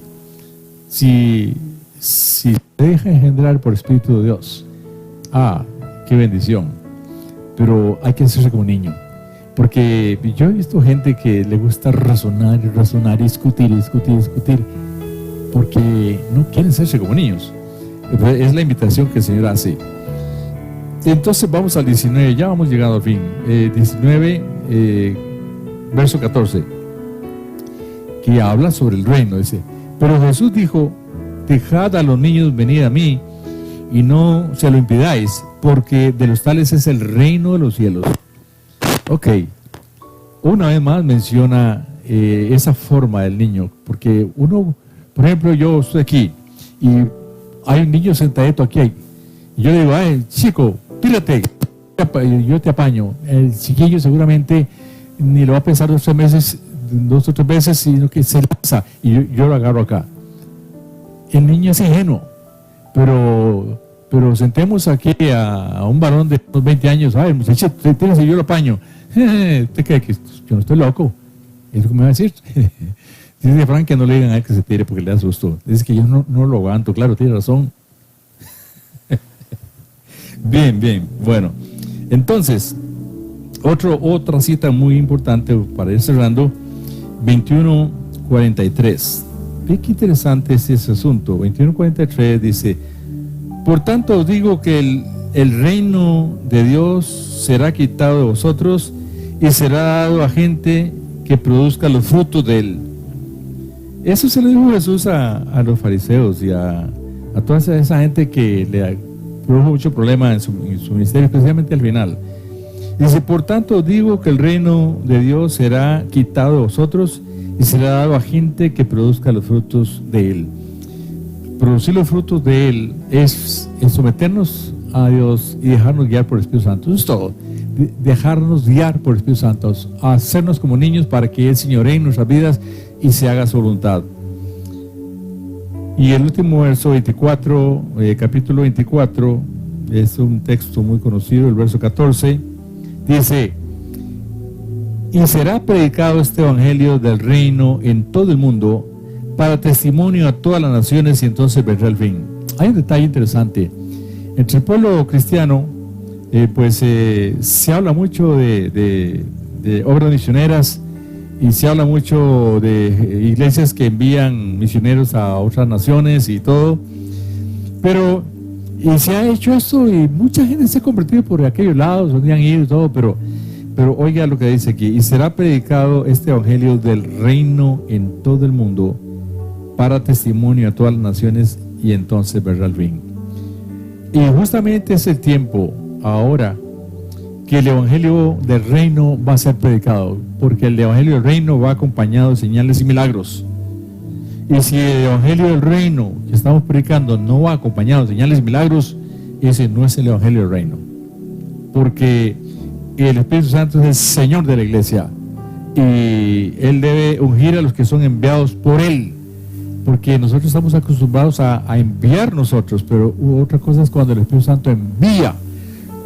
si se deja engendrar por el Espíritu de Dios, qué bendición. Pero hay que hacerse como niño, porque yo he visto gente que le gusta razonar, discutir, porque no quieren hacerse como niños. Es la invitación que el Señor hace. Entonces vamos al 19, ya hemos llegado al fin. 19, verso 14, que habla sobre el reino. Dice, pero Jesús dijo, dejad a los niños venir a mí y no se lo impidáis, porque de los tales es el reino de los cielos. Ok, una vez más menciona esa forma del niño, porque uno, por ejemplo, yo estoy aquí y hay un niño sentadito aquí, y yo le digo, chico, pírate, yo te apaño. El chiquillo seguramente ni lo va a pensar 2 o 3 veces, sino que se lanza y yo lo agarro acá. El niño es ingenuo, pero sentemos aquí a un varón de unos 20 años, muchacho, tírese, yo lo apaño. ¿Usted cree que yo no estoy loco? Es lo que me va a decir. Dice Frank que no le digan a él que se tire porque le da susto. Dice que yo no lo aguanto. Claro, tiene razón. Bien. Bueno, entonces, otra cita muy importante para ir cerrando, 21:43. Ve qué interesante es ese asunto. 21:43 dice, por tanto os digo que el reino de Dios será quitado de vosotros y será dado a gente que produzca los frutos de él. Eso se lo dijo Jesús a los fariseos y a toda esa gente que le produjo mucho problema en su ministerio, especialmente al final. Dice, por tanto digo que el reino de Dios será quitado de vosotros y será dado a gente que produzca los frutos de él. Producir los frutos de él es someternos a Dios y dejarnos guiar por el Espíritu Santo. Eso es todo. Dejarnos guiar por el Espíritu Santo, hacernos como niños para que Él señoree en nuestras vidas y se haga su voluntad. Y el último verso 24, capítulo 24, es un texto muy conocido, el verso 14, dice, y será predicado este evangelio del reino en todo el mundo para testimonio a todas las naciones y entonces vendrá el fin. Hay un detalle interesante. Entre el pueblo cristiano, se habla mucho de obras misioneras y se habla mucho de iglesias que envían misioneros a otras naciones y todo, pero se ha hecho esto y mucha gente se ha convertido por aquellos lados donde han ido y todo, pero oiga lo que dice aquí, y será predicado este evangelio del reino en todo el mundo para testimonio a todas las naciones y entonces vendrá el fin. Y justamente es el tiempo ahora que el evangelio del reino va a ser predicado, porque el evangelio del reino va acompañado de señales y milagros. Y si el evangelio del reino que estamos predicando no va acompañado de señales y milagros, ese no es el evangelio del reino, porque el Espíritu Santo es el Señor de la iglesia y Él debe ungir a los que son enviados por Él, porque nosotros estamos acostumbrados a enviar nosotros, pero otra cosa es cuando el Espíritu Santo envía,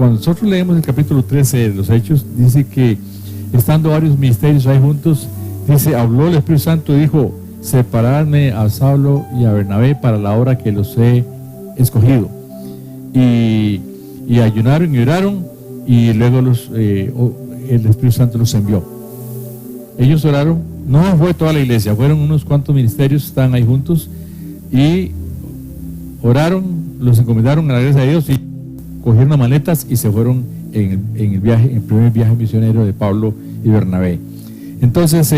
cuando nosotros leemos el capítulo 13 de los Hechos, dice que estando varios ministerios ahí juntos, dice, habló el Espíritu Santo y dijo, separadme a Saulo y a Bernabé para la obra que los he escogido. Y ayunaron y oraron, y luego el Espíritu Santo los envió. Ellos oraron, no fue toda la iglesia, fueron unos cuantos ministerios, estaban ahí juntos, y oraron, los encomendaron a la gracia de Dios, y cogieron las maletas y se fueron en el primer viaje misionero de Pablo y Bernabé. Entonces,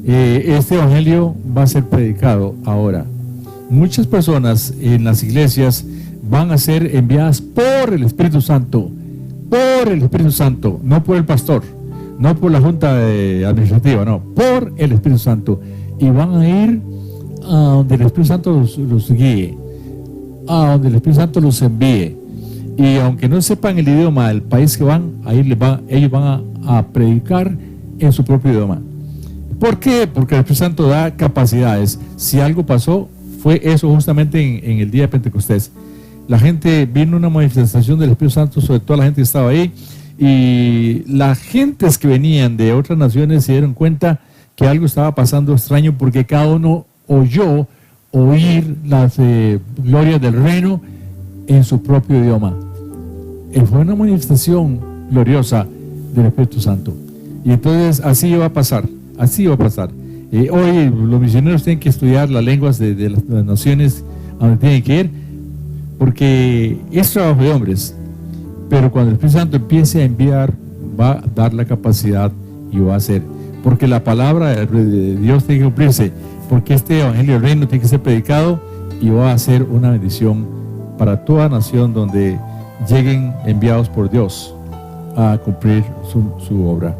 este evangelio va a ser predicado ahora. Muchas personas en las iglesias van a ser enviadas por el Espíritu Santo, no por el pastor, no por la junta administrativa, no, por el Espíritu Santo, y van a ir a donde el Espíritu Santo los guíe, a donde el Espíritu Santo los envíe, y aunque no sepan el idioma del país que van, ellos van a predicar en su propio idioma. ¿Por qué? Porque el Espíritu Santo da capacidades. Si algo pasó, fue eso justamente en el día de Pentecostés. La gente, vino una manifestación del Espíritu Santo sobre toda la gente que estaba ahí, y las gentes que venían de otras naciones se dieron cuenta que algo estaba pasando extraño, porque cada uno oyó oír las glorias del reino en su propio idioma. Fue una manifestación gloriosa del Espíritu Santo. Y entonces así va a pasar. Hoy los misioneros tienen que estudiar las lenguas de las naciones a donde tienen que ir, porque es trabajo de hombres, pero cuando el Espíritu Santo empiece a enviar, va a dar la capacidad y va a hacer, porque la palabra de Dios tiene que cumplirse, porque este evangelio del reino tiene que ser predicado, y va a ser una bendición para toda nación donde lleguen enviados por Dios a cumplir su obra.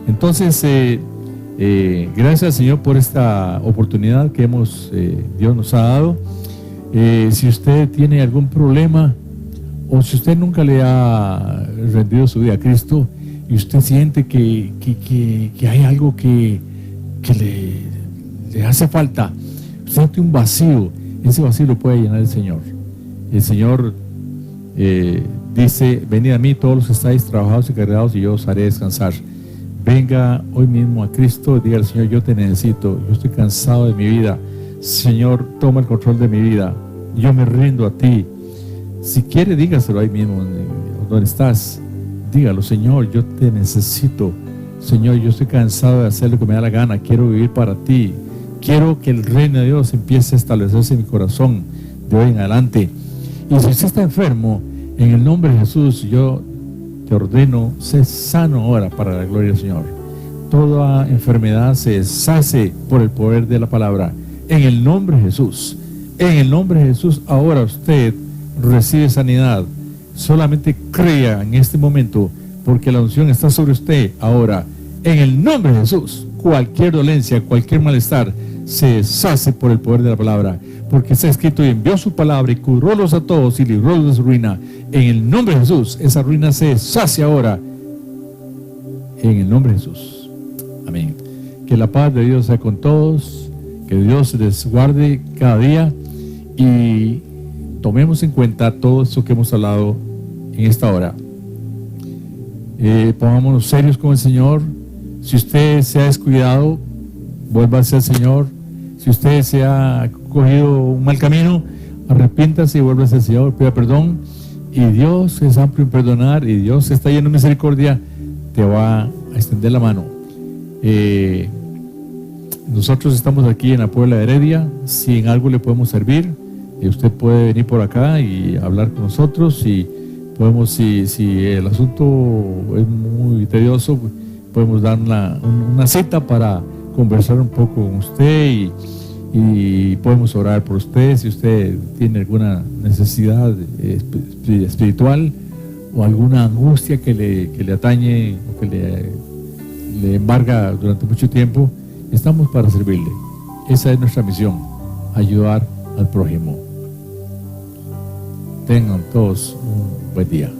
Entonces, gracias al Señor por esta oportunidad que Dios nos ha dado. Si usted tiene algún problema, o si usted nunca le ha rendido su vida a Cristo, y usted siente que hay algo que le hace falta, siente un vacío, ese vacío lo puede llenar el Señor. El Señor dice, venid a mí todos los que estáis trabajados y cargados, y yo os haré descansar. Venga hoy mismo a Cristo y diga al Señor, yo te necesito, yo estoy cansado de mi vida. Señor, toma el control de mi vida, yo me rindo a ti. Si quiere, dígaselo ahí mismo donde estás, dígalo: Señor, yo te necesito. Señor, yo estoy cansado de hacer lo que me da la gana, quiero vivir para ti, quiero que el reino de Dios empiece a establecerse en mi corazón de hoy en adelante. Y si usted está enfermo, en el nombre de Jesús, yo te ordeno, sé sano ahora para la gloria del Señor. Toda enfermedad se deshace por el poder de la palabra, en el nombre de Jesús. En el nombre de Jesús, ahora usted recibe sanidad. Solamente crea en este momento, porque la unción está sobre usted ahora. En el nombre de Jesús, cualquier dolencia, cualquier malestar se deshace por el poder de la palabra, porque está escrito: y envió su palabra y curólos a todos y librólos de su ruina. En el nombre de Jesús, esa ruina se deshace ahora, en el nombre de Jesús. Amén. Que la paz de Dios sea con todos, que Dios les guarde cada día, y tomemos en cuenta todo esto que hemos hablado en esta hora. Pongámonos serios con el Señor. Si usted se ha descuidado, vuélvase al Señor. Si usted se ha cogido un mal camino, arrepiéntase y vuélvase al Señor, pida perdón, y Dios es amplio en perdonar, y Dios está lleno de misericordia, te va a extender la mano. Nosotros estamos aquí en la Puebla de Heredia. Si en algo le podemos servir, usted puede venir por acá y hablar con nosotros, y podemos, si el asunto es muy tedioso, podemos dar una cita para conversar un poco con usted, y podemos orar por usted si usted tiene alguna necesidad espiritual o alguna angustia que le atañe o que le embarga durante mucho tiempo. Estamos para servirle. Esa es nuestra misión: ayudar al prójimo. Tengan todos un buen día.